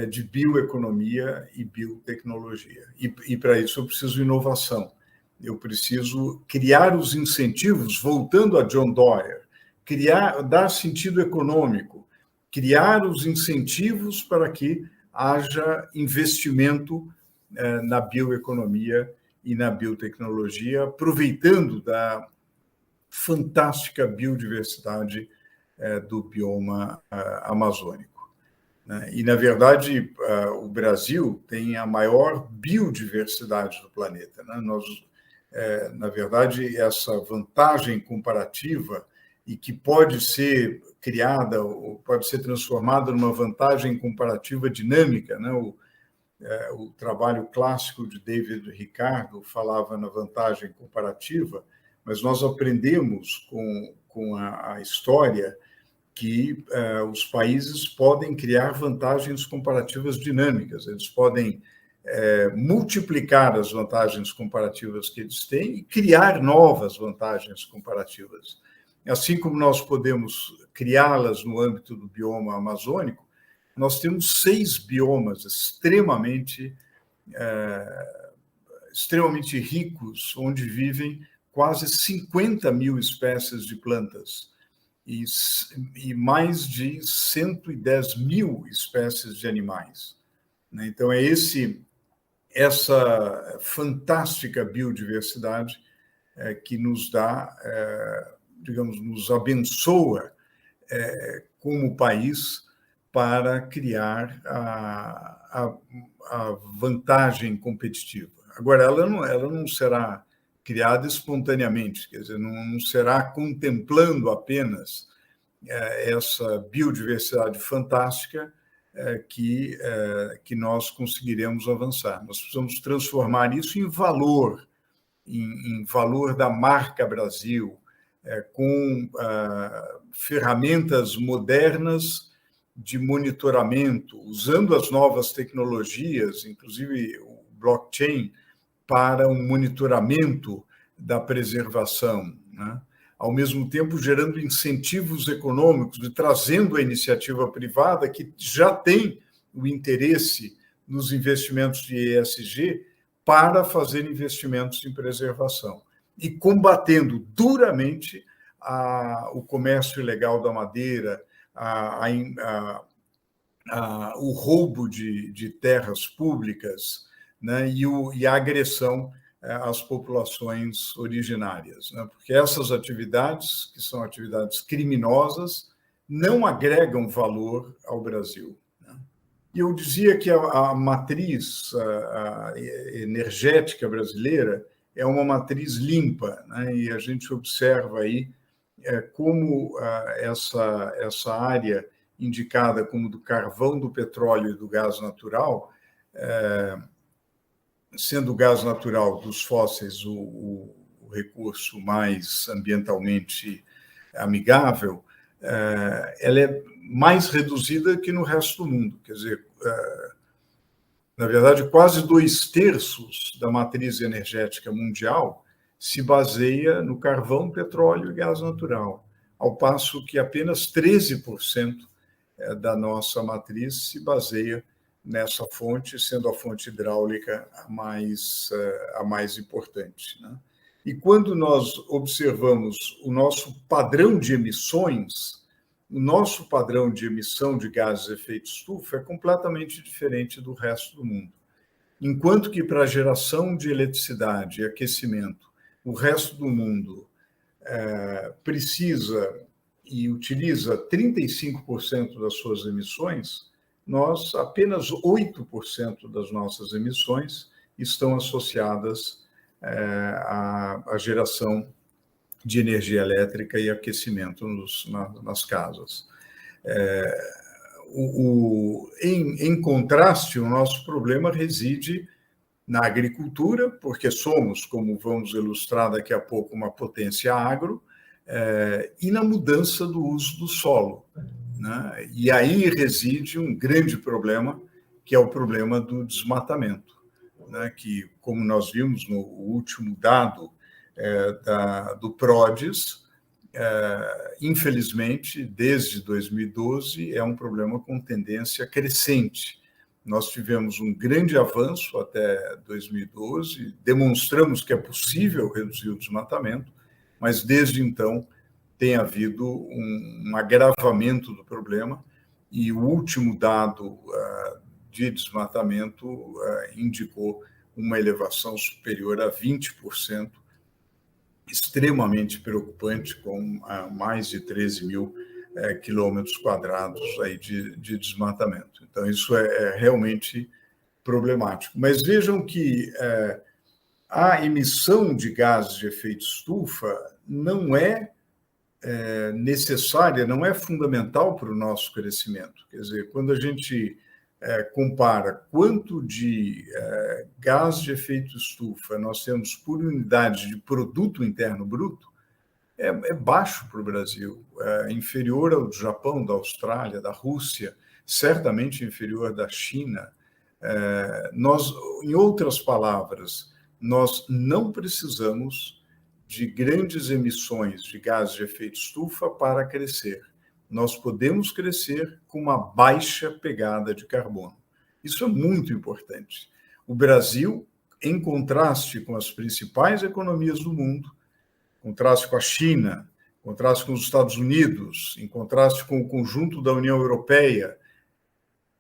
de bioeconomia e biotecnologia. E para isso eu preciso de inovação. Eu preciso criar os incentivos, voltando a John Doerr, dar sentido econômico, criar os incentivos para que haja investimento na bioeconomia e na biotecnologia, aproveitando da fantástica biodiversidade do bioma amazônico, né? E, na verdade, o Brasil tem a maior biodiversidade do planeta, né? Na verdade, essa vantagem comparativa e que pode ser criada ou pode ser transformada numa vantagem comparativa dinâmica, né? O trabalho clássico de David Ricardo falava na vantagem comparativa, mas nós aprendemos com a história que os países podem criar vantagens comparativas dinâmicas, eles podem multiplicar as vantagens comparativas que eles têm e criar novas vantagens comparativas. Assim como nós podemos criá-las no âmbito do bioma amazônico, nós temos 6 biomas extremamente ricos, onde vivem quase 50 mil espécies de plantas e mais de 110 mil espécies de animais, né? Então, essa fantástica biodiversidade que nos dá, digamos, nos abençoa como país para criar a vantagem competitiva. Agora, ela não será criada espontaneamente, quer dizer, não será contemplando apenas essa biodiversidade fantástica que nós conseguiremos avançar. Nós precisamos transformar isso em valor, em valor da marca Brasil, com ferramentas modernas de monitoramento, usando as novas tecnologias, inclusive o blockchain, para um monitoramento da preservação, né? Ao mesmo tempo gerando incentivos econômicos e trazendo a iniciativa privada, que já tem o interesse nos investimentos de ESG, para fazer investimentos em preservação. E combatendo duramente o comércio ilegal da madeira, o roubo de terras públicas, né, e a agressão às populações originárias, né, porque essas atividades, que são atividades criminosas, não agregam valor ao Brasil, né? E eu dizia que a matriz energética brasileira é uma matriz limpa, né? E a gente observa aí como essa área indicada como do carvão, do petróleo e do gás natural, sendo o gás natural dos fósseis o recurso mais ambientalmente amigável, ela é mais reduzida que no resto do mundo. Quer dizer, na verdade, quase 2/3 da matriz energética mundial se baseia no carvão, petróleo e gás natural, ao passo que apenas 13% da nossa matriz se baseia nessa fonte, sendo a fonte hidráulica a mais importante, né? E quando nós observamos o nosso padrão de emissões, o nosso padrão de emissão de gases de efeito estufa é completamente diferente do resto do mundo. Enquanto que para a geração de eletricidade e aquecimento, o resto do mundo precisa e utiliza 35% das suas emissões, nós, apenas 8% das nossas emissões estão associadas à geração de energia elétrica e aquecimento nas casas. Em contraste, o nosso problema reside na agricultura, porque somos, como vamos ilustrar daqui a pouco, uma potência agro, e na mudança do uso do solo, né? E aí reside um grande problema, que é o problema do desmatamento, né? Que, como nós vimos no último dado do PRODES, infelizmente, desde 2012, é um problema com tendência crescente. Nós tivemos um grande avanço até 2012, demonstramos que é possível reduzir o desmatamento, mas desde então tem havido um agravamento do problema, e o último dado de desmatamento indicou uma elevação superior a 20%, extremamente preocupante, com mais de 13 mil quilômetros quadrados aí de desmatamento. Então, isso é realmente problemático. Mas vejam que a emissão de gases de efeito estufa não é necessária, não é fundamental para o nosso crescimento. Quer dizer, quando a gente compara quanto de gás de efeito estufa nós temos por unidade de produto interno bruto, é baixo para o Brasil, inferior ao do Japão, da Austrália, da Rússia, certamente inferior da China. Em outras palavras, nós não precisamos de grandes emissões de gases de efeito estufa para crescer. Nós podemos crescer com uma baixa pegada de carbono. Isso é muito importante. O Brasil, em contraste com as principais economias do mundo, em contraste com a China, em contraste com os Estados Unidos, em contraste com o conjunto da União Europeia,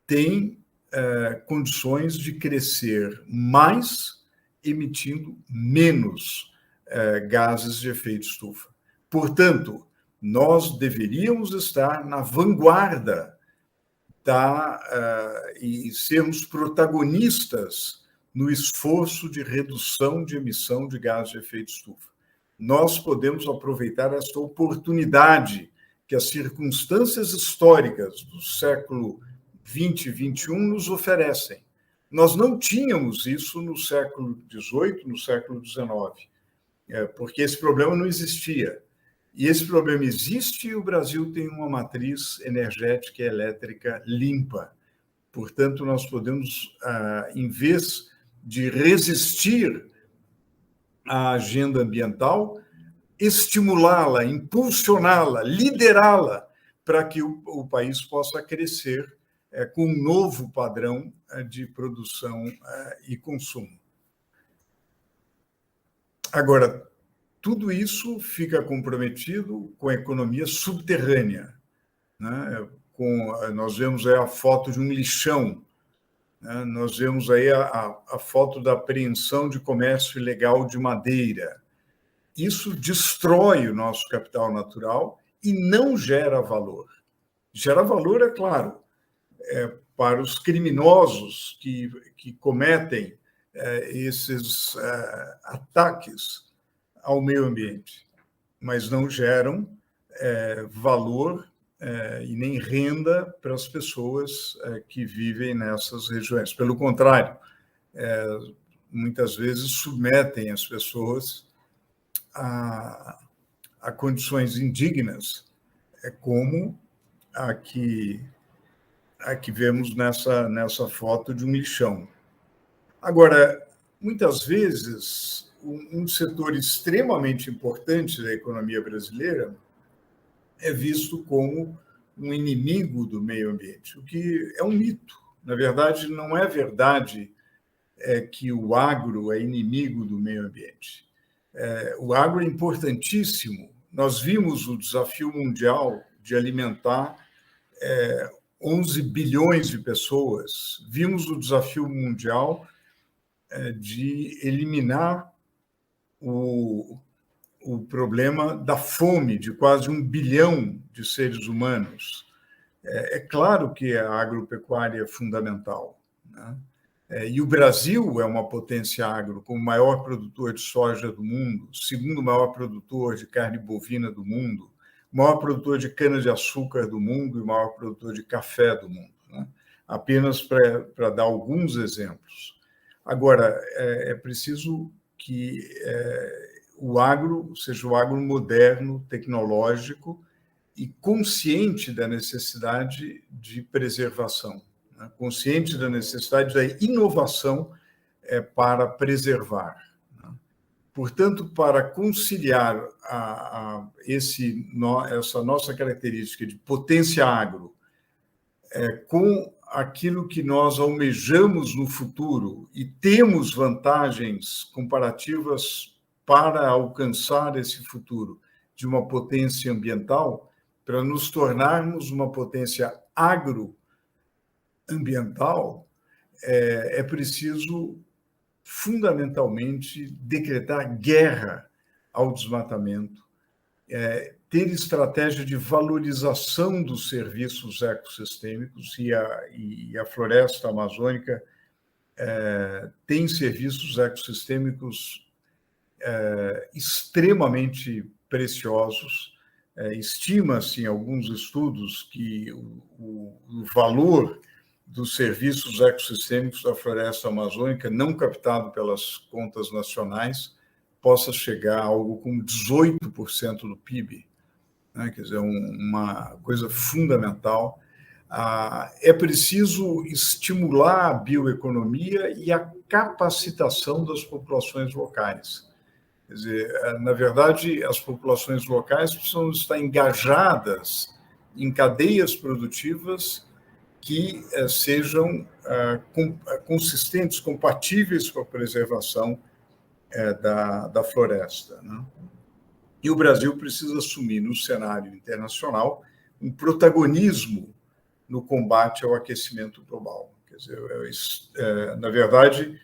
tem condições de crescer mais, emitindo menos gases de efeito estufa. Portanto, nós deveríamos estar na vanguarda e sermos protagonistas no esforço de redução de emissão de gases de efeito estufa. Nós podemos aproveitar essa oportunidade que as circunstâncias históricas do século XX e XXI nos oferecem. Nós não tínhamos isso no século XVIII, no século XIX, porque esse problema não existia. E esse problema existe, e o Brasil tem uma matriz energética e elétrica limpa. Portanto, nós podemos, em vez de resistir à agenda ambiental, estimulá-la, impulsioná-la, liderá-la, para que o país possa crescer com um novo padrão de produção e consumo. Agora, tudo isso fica comprometido com a economia subterrânea, né? Nós vemos aí a foto de um lixão, né? Nós vemos aí a foto da apreensão de comércio ilegal de madeira. Isso destrói o nosso capital natural e não gera valor. Gera valor, é claro, para os criminosos que cometem esses ataques ao meio ambiente, mas não geram valor e nem renda para as pessoas que vivem nessas regiões. Pelo contrário, muitas vezes submetem as pessoas a condições indignas, como a que vemos nessa foto de um lixão. Agora, muitas vezes, um setor extremamente importante da economia brasileira é visto como um inimigo do meio ambiente, o que é um mito. Na verdade, não é verdade que o agro é inimigo do meio ambiente. O agro é importantíssimo. Nós vimos o desafio mundial de alimentar 11 bilhões de pessoas. Vimos o desafio mundial de eliminar o problema da fome de quase 1 bilhão de seres humanos. É claro que a agropecuária é fundamental, né? E o Brasil é uma potência agro, como o maior produtor de soja do mundo, segundo maior produtor de carne bovina do mundo, o maior produtor de cana-de-açúcar do mundo e o maior produtor de café do mundo, né? Apenas para dar alguns exemplos. Agora, é preciso que o agro seja o agro moderno, tecnológico e consciente da necessidade de preservação, né? Consciente da necessidade da inovação para preservar, né? Portanto, para conciliar essa nossa característica de potência agro com aquilo que nós almejamos no futuro e temos vantagens comparativas para alcançar esse futuro de uma potência ambiental, para nos tornarmos uma potência agroambiental, é preciso fundamentalmente decretar guerra ao desmatamento, ter estratégia de valorização dos serviços ecossistêmicos, e a floresta amazônica tem serviços ecossistêmicos extremamente preciosos. Estima-se em alguns estudos que o valor dos serviços ecossistêmicos da floresta amazônica, não captado pelas contas nacionais, possa chegar a algo como 18% do PIB, né? Quer dizer, uma coisa fundamental. É preciso estimular a bioeconomia e a capacitação das populações locais. Quer dizer, na verdade, as populações locais precisam estar engajadas em cadeias produtivas que sejam consistentes, compatíveis com a preservação da floresta, né? E o Brasil precisa assumir, no cenário internacional, um protagonismo no combate ao aquecimento global. Quer dizer, na verdade,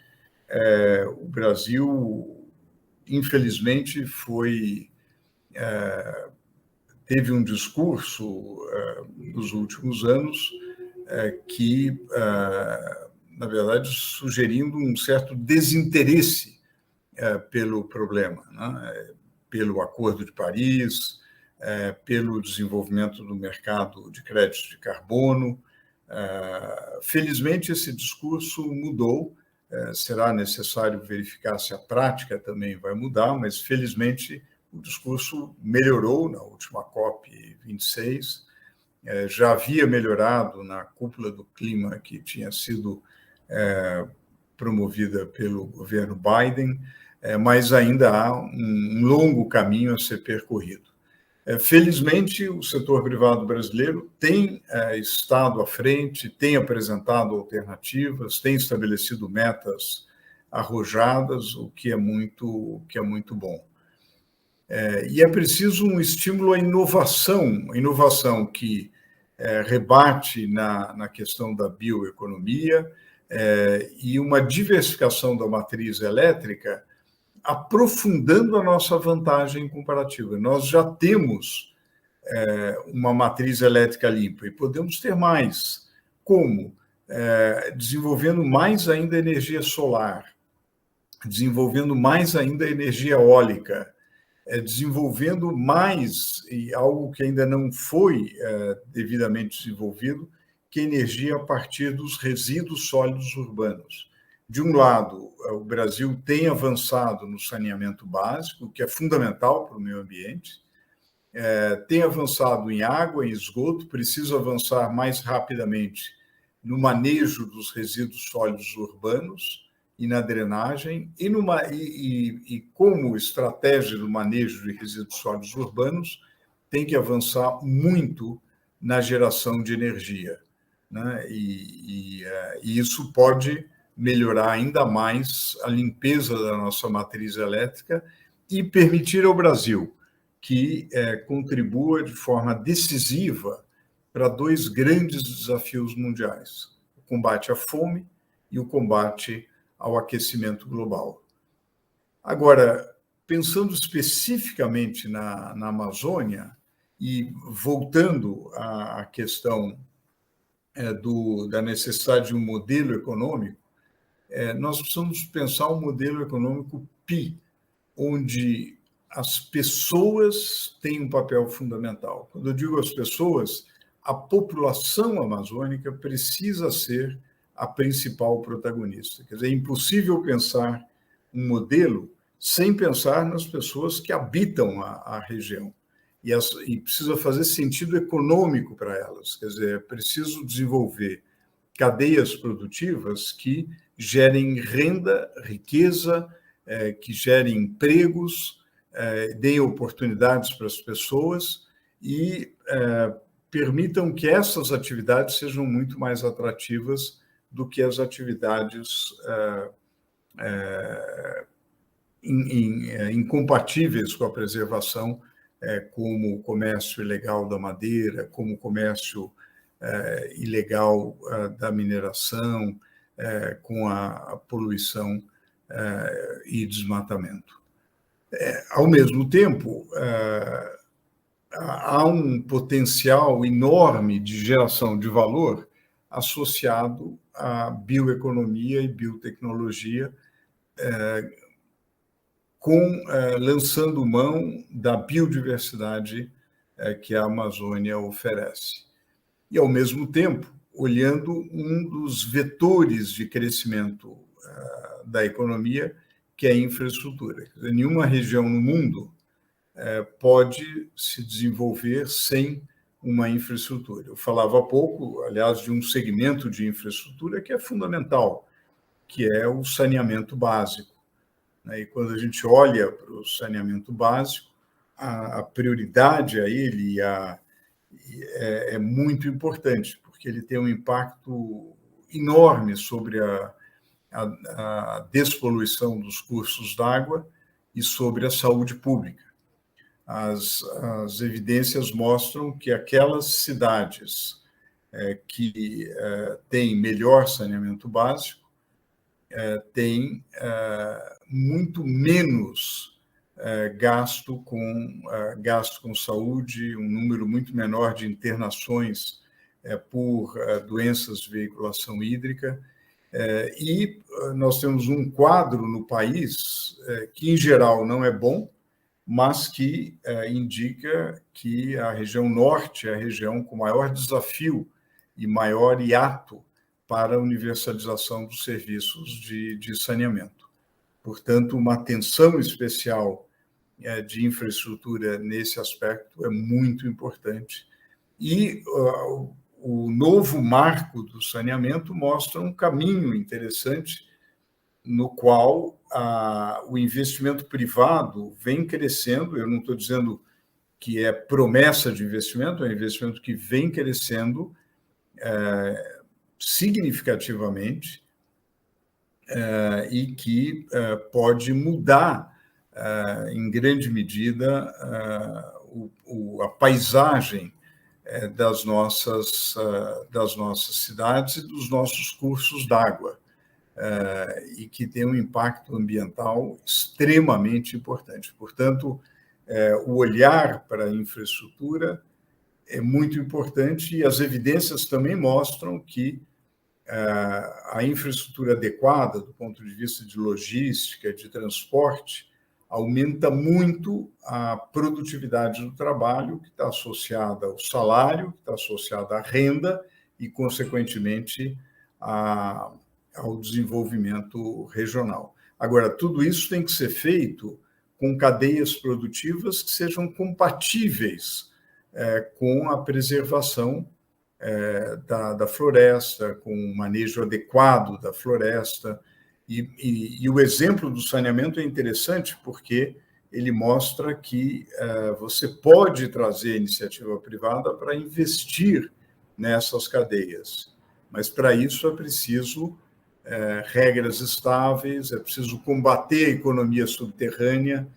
o Brasil, infelizmente, teve um discurso nos últimos anos que, na verdade, sugerindo um certo desinteresse pelo problema, né? Pelo Acordo de Paris, pelo desenvolvimento do mercado de créditos de carbono. Felizmente, esse discurso mudou. Será necessário verificar se a prática também vai mudar, mas, felizmente, o discurso melhorou na última COP26. Já havia melhorado na cúpula do clima que tinha sido promovida pelo governo Biden, mas ainda há um longo caminho a ser percorrido. Felizmente, o setor privado brasileiro tem estado à frente, tem apresentado alternativas, tem estabelecido metas arrojadas, o que é muito bom. E é preciso um estímulo à inovação que rebate na questão da bioeconomia e uma diversificação da matriz elétrica, aprofundando a nossa vantagem comparativa. Nós já temos uma matriz elétrica limpa e podemos ter mais. Como? desenvolvendo mais ainda energia solar, desenvolvendo mais ainda energia eólica, desenvolvendo mais, e algo que ainda não foi devidamente desenvolvido, que é energia a partir dos resíduos sólidos urbanos. De um lado, o Brasil tem avançado no saneamento básico, que é fundamental para o meio ambiente, tem avançado em água, em esgoto, precisa avançar mais rapidamente no manejo dos resíduos sólidos urbanos e na drenagem, e como estratégia do manejo de resíduos sólidos urbanos, tem que avançar muito na geração de energia, né? E isso pode melhorar ainda mais a limpeza da nossa matriz elétrica e permitir ao Brasil que contribua de forma decisiva para dois grandes desafios mundiais: o combate à fome e o combate ao aquecimento global. Agora, pensando especificamente na Amazônia e voltando à questão da necessidade de um modelo econômico, nós precisamos pensar um modelo econômico PI, onde as pessoas têm um papel fundamental. Quando eu digo as pessoas, a população amazônica precisa ser a principal protagonista. Quer dizer, é impossível pensar um modelo sem pensar nas pessoas que habitam a região. E precisa fazer sentido econômico para elas. Quer dizer, é preciso desenvolver cadeias produtivas que gerem renda, riqueza, que gerem empregos, deem oportunidades para as pessoas e permitam que essas atividades sejam muito mais atrativas do que as atividades incompatíveis com a preservação, como o comércio ilegal da madeira, como o comércio ilegal da mineração, com a poluição e desmatamento. Ao mesmo tempo, há um potencial enorme de geração de valor associado à bioeconomia e biotecnologia, lançando mão da biodiversidade que a Amazônia oferece. E, ao mesmo tempo, olhando um dos vetores de crescimento da economia, que é a infraestrutura. Quer dizer, nenhuma região no mundo pode se desenvolver sem uma infraestrutura. Eu falava há pouco, aliás, de um segmento de infraestrutura que é fundamental, que é o saneamento básico. E quando a gente olha para o saneamento básico, a prioridade a ele é muito importante, porque ele tem um impacto enorme sobre a despoluição dos cursos d'água e sobre a saúde pública. As evidências mostram que aquelas cidades que têm melhor saneamento básico têm muito menos gasto com saúde, um número muito menor de internações por doenças de veiculação hídrica, e nós temos um quadro no país que, em geral, não é bom, mas que indica que a região norte é a região com maior desafio e maior hiato para a universalização dos serviços de saneamento. Portanto, uma atenção especial de infraestrutura nesse aspecto é muito importante. E o novo marco do saneamento mostra um caminho interessante no qual o investimento privado vem crescendo. Eu não estou dizendo que é promessa de investimento, é um investimento que vem crescendo significativamente e que pode mudar, em grande medida, a paisagem das nossas cidades e dos nossos cursos d'água, e que tem um impacto ambiental extremamente importante. Portanto, o olhar para a infraestrutura é muito importante, e as evidências também mostram que a infraestrutura adequada, do ponto de vista de logística, de transporte, aumenta muito a produtividade do trabalho, que está associada ao salário, que está associada à renda e, consequentemente, ao desenvolvimento regional. Agora, tudo isso tem que ser feito com cadeias produtivas que sejam compatíveis com a preservação da floresta, com o manejo adequado da floresta. E o exemplo do saneamento é interessante porque ele mostra que você pode trazer a iniciativa privada para investir nessas cadeias, mas para isso é preciso regras estáveis, é preciso combater a economia subterrânea.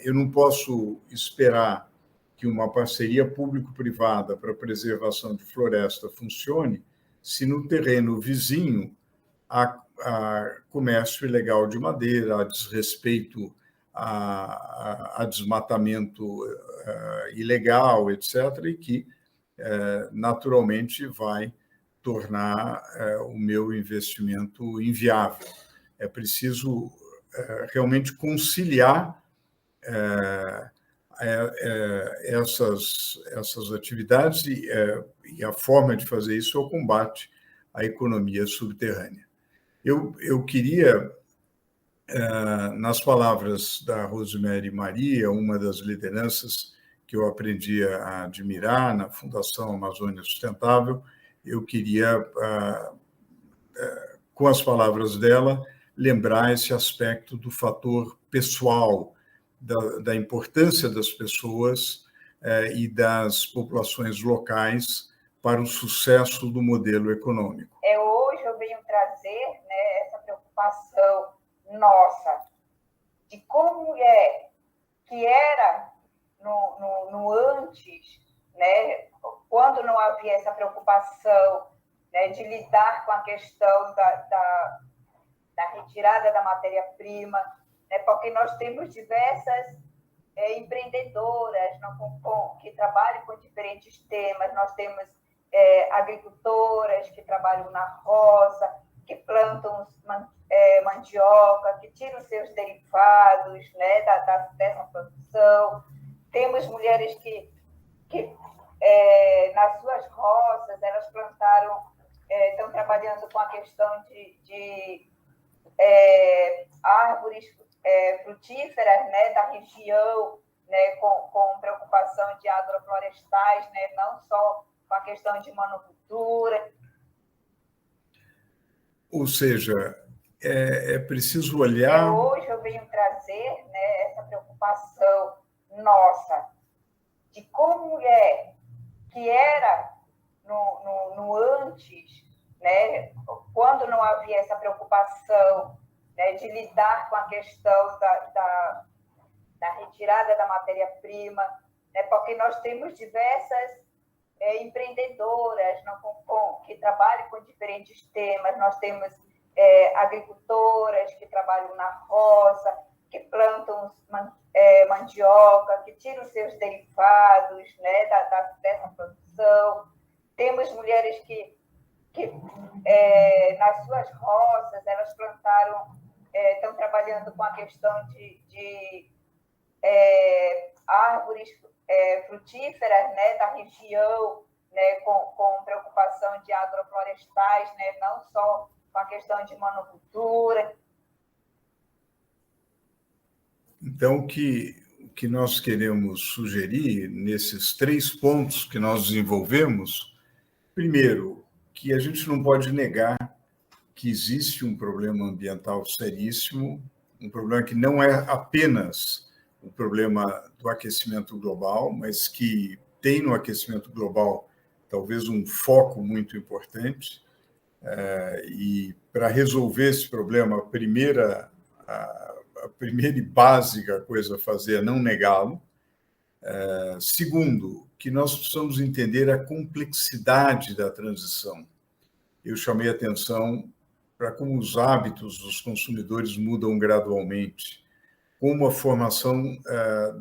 Eu não posso esperar que uma parceria público-privada para a preservação de floresta funcione se no terreno vizinho há comércio ilegal de madeira, há desrespeito a desmatamento ilegal, etc., e que, naturalmente, vai tornar o meu investimento inviável. É preciso realmente conciliar essas atividades e a forma de fazer isso é o combate à economia subterrânea. Eu queria, nas palavras da Rosemary Maria, uma das lideranças que eu aprendi a admirar na Fundação Amazônia Sustentável, eu queria, com as palavras dela, lembrar esse aspecto do fator pessoal, da importância das pessoas e das populações locais para o sucesso do modelo econômico. Hoje eu venho trazer, né, essa preocupação nossa de como que era no antes, né, quando não havia essa preocupação, né, de lidar com a questão da retirada da matéria-prima, né, porque nós temos diversas empreendedoras que trabalham com diferentes temas, nós temos agricultoras que trabalham na roça, que plantam mandioca, que tiram seus derivados, né, dessa produção. Temos mulheres que nas suas roças, elas plantaram, estão trabalhando com a questão de árvores frutíferas, né, da região, né, com preocupação de agroflorestais, né, não só com a questão de monocultura. Ou seja, é preciso olhar... Hoje eu venho trazer, né, essa preocupação nossa de como que era no antes, né, quando não havia essa preocupação, né, de lidar com a questão da retirada da matéria-prima, né, porque nós temos diversas empreendedoras que trabalham com diferentes temas, nós temos agricultoras que trabalham na roça, que plantam mandioca, que tiram seus derivados, né, dessa produção. Temos mulheres que nas suas roças, elas plantaram, estão trabalhando com a questão de árvores frutíferas, né, da região, né, com preocupação de agroflorestais, né, não só com a questão de monocultura. Então, o que nós queremos sugerir nesses 3 pontos que nós desenvolvemos, primeiro, que a gente não pode negar que existe um problema ambiental seríssimo, um problema que não é apenas o problema do aquecimento global, mas que tem no aquecimento global talvez um foco muito importante. E para resolver esse problema, a primeira e básica coisa a fazer é não negá-lo. Segundo, que nós precisamos entender a complexidade da transição. Eu chamei a atenção para como os hábitos dos consumidores mudam gradualmente, como a formação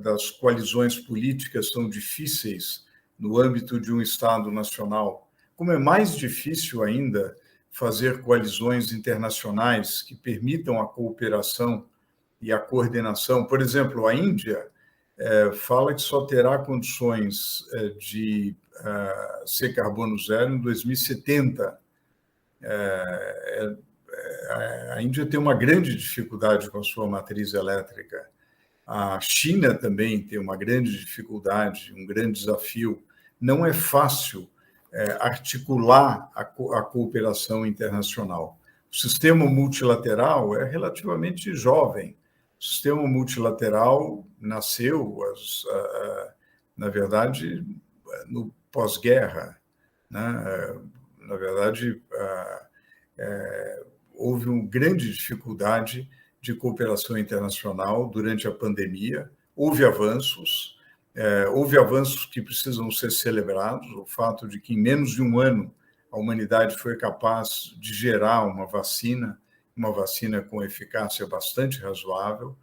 das coalizões políticas são difíceis no âmbito de um Estado nacional, como é mais difícil ainda fazer coalizões internacionais que permitam a cooperação e a coordenação. Por exemplo, a Índia fala que só terá condições de ser carbono zero em 2070. A Índia tem uma grande dificuldade com a sua matriz elétrica. A China também tem uma grande dificuldade, um grande desafio. Não é fácil articular a cooperação internacional. O sistema multilateral é relativamente jovem. O sistema multilateral nasceu, na verdade, no pós-guerra, né? Na verdade, houve uma grande dificuldade de cooperação internacional durante a pandemia. Houve avanços que precisam ser celebrados. O fato de que, em menos de um ano, a humanidade foi capaz de gerar uma vacina com eficácia bastante razoável,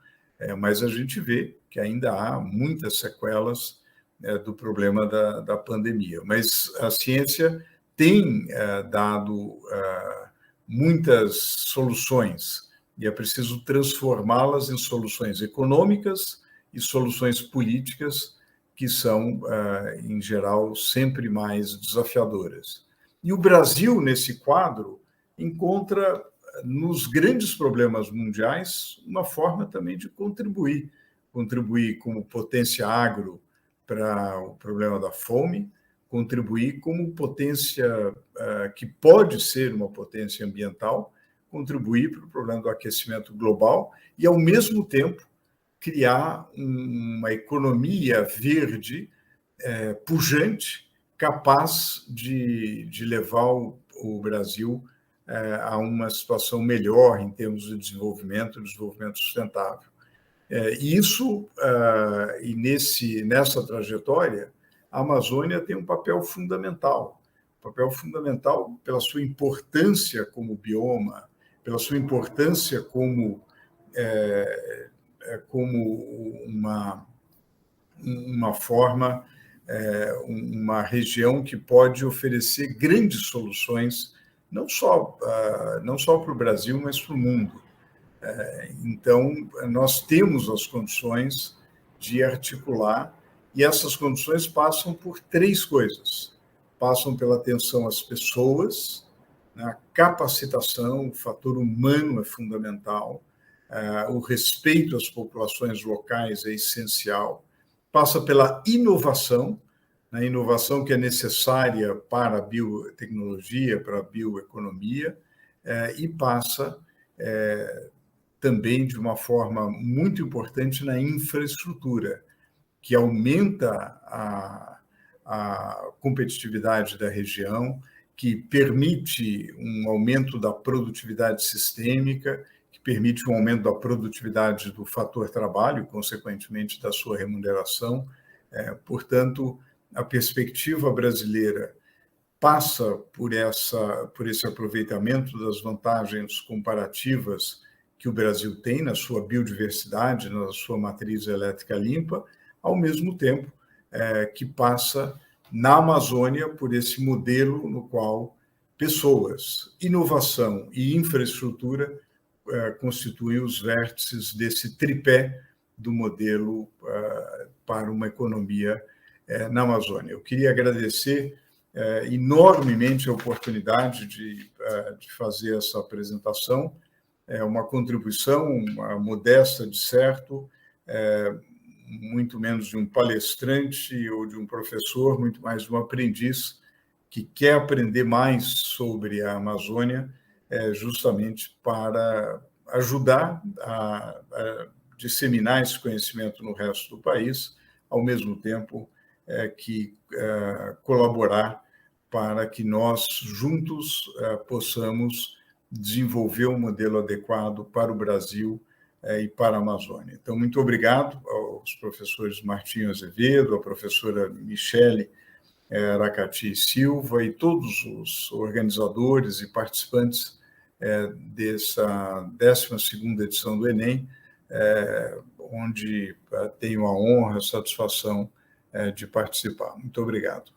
mas a gente vê que ainda há muitas sequelas do problema da pandemia. Mas a ciência tem dado muitas soluções e é preciso transformá-las em soluções econômicas e soluções políticas que são, em geral, sempre mais desafiadoras. E o Brasil, nesse quadro, encontra nos grandes problemas mundiais uma forma também de contribuir como potência agro para o problema da fome, contribuir como potência que pode ser uma potência ambiental, contribuir para o problema do aquecimento global e, ao mesmo tempo, criar uma economia verde pujante, capaz de levar o Brasil a uma situação melhor em termos de desenvolvimento sustentável. E nessa trajetória, a Amazônia tem um papel fundamental pela sua importância como bioma, pela sua importância como uma forma, uma região que pode oferecer grandes soluções, não só para o Brasil, mas para o mundo. Então, nós temos as condições de articular, e essas condições passam por três coisas. Passam pela atenção às pessoas, a capacitação, o fator humano é fundamental, o respeito às populações locais é essencial, passa pela inovação, a inovação que é necessária para a biotecnologia, para a bioeconomia, e passa também de uma forma muito importante na infraestrutura, que aumenta a competitividade da região, que permite um aumento da produtividade sistêmica, que permite um aumento da produtividade do fator trabalho, consequentemente da sua remuneração. Portanto, a perspectiva brasileira passa por esse aproveitamento das vantagens comparativas que o Brasil tem na sua biodiversidade, na sua matriz elétrica limpa, ao mesmo tempo que passa na Amazônia por esse modelo no qual pessoas, inovação e infraestrutura constituem os vértices desse tripé do modelo para uma economia na Amazônia. Eu queria agradecer enormemente a oportunidade de fazer essa apresentação. É uma contribuição, uma modesta de certo, muito menos de um palestrante ou de um professor, muito mais de um aprendiz que quer aprender mais sobre a Amazônia, justamente para ajudar a disseminar esse conhecimento no resto do país, ao mesmo tempo que colaborar para que nós, juntos, possamos desenvolver um modelo adequado para o Brasil e para a Amazônia. Então, muito obrigado aos professores Martinho Azevedo, à professora Michele Aracati Silva e todos os organizadores e participantes dessa 12ª edição do Enem, onde tenho a honra, a satisfação de participar. Muito obrigado.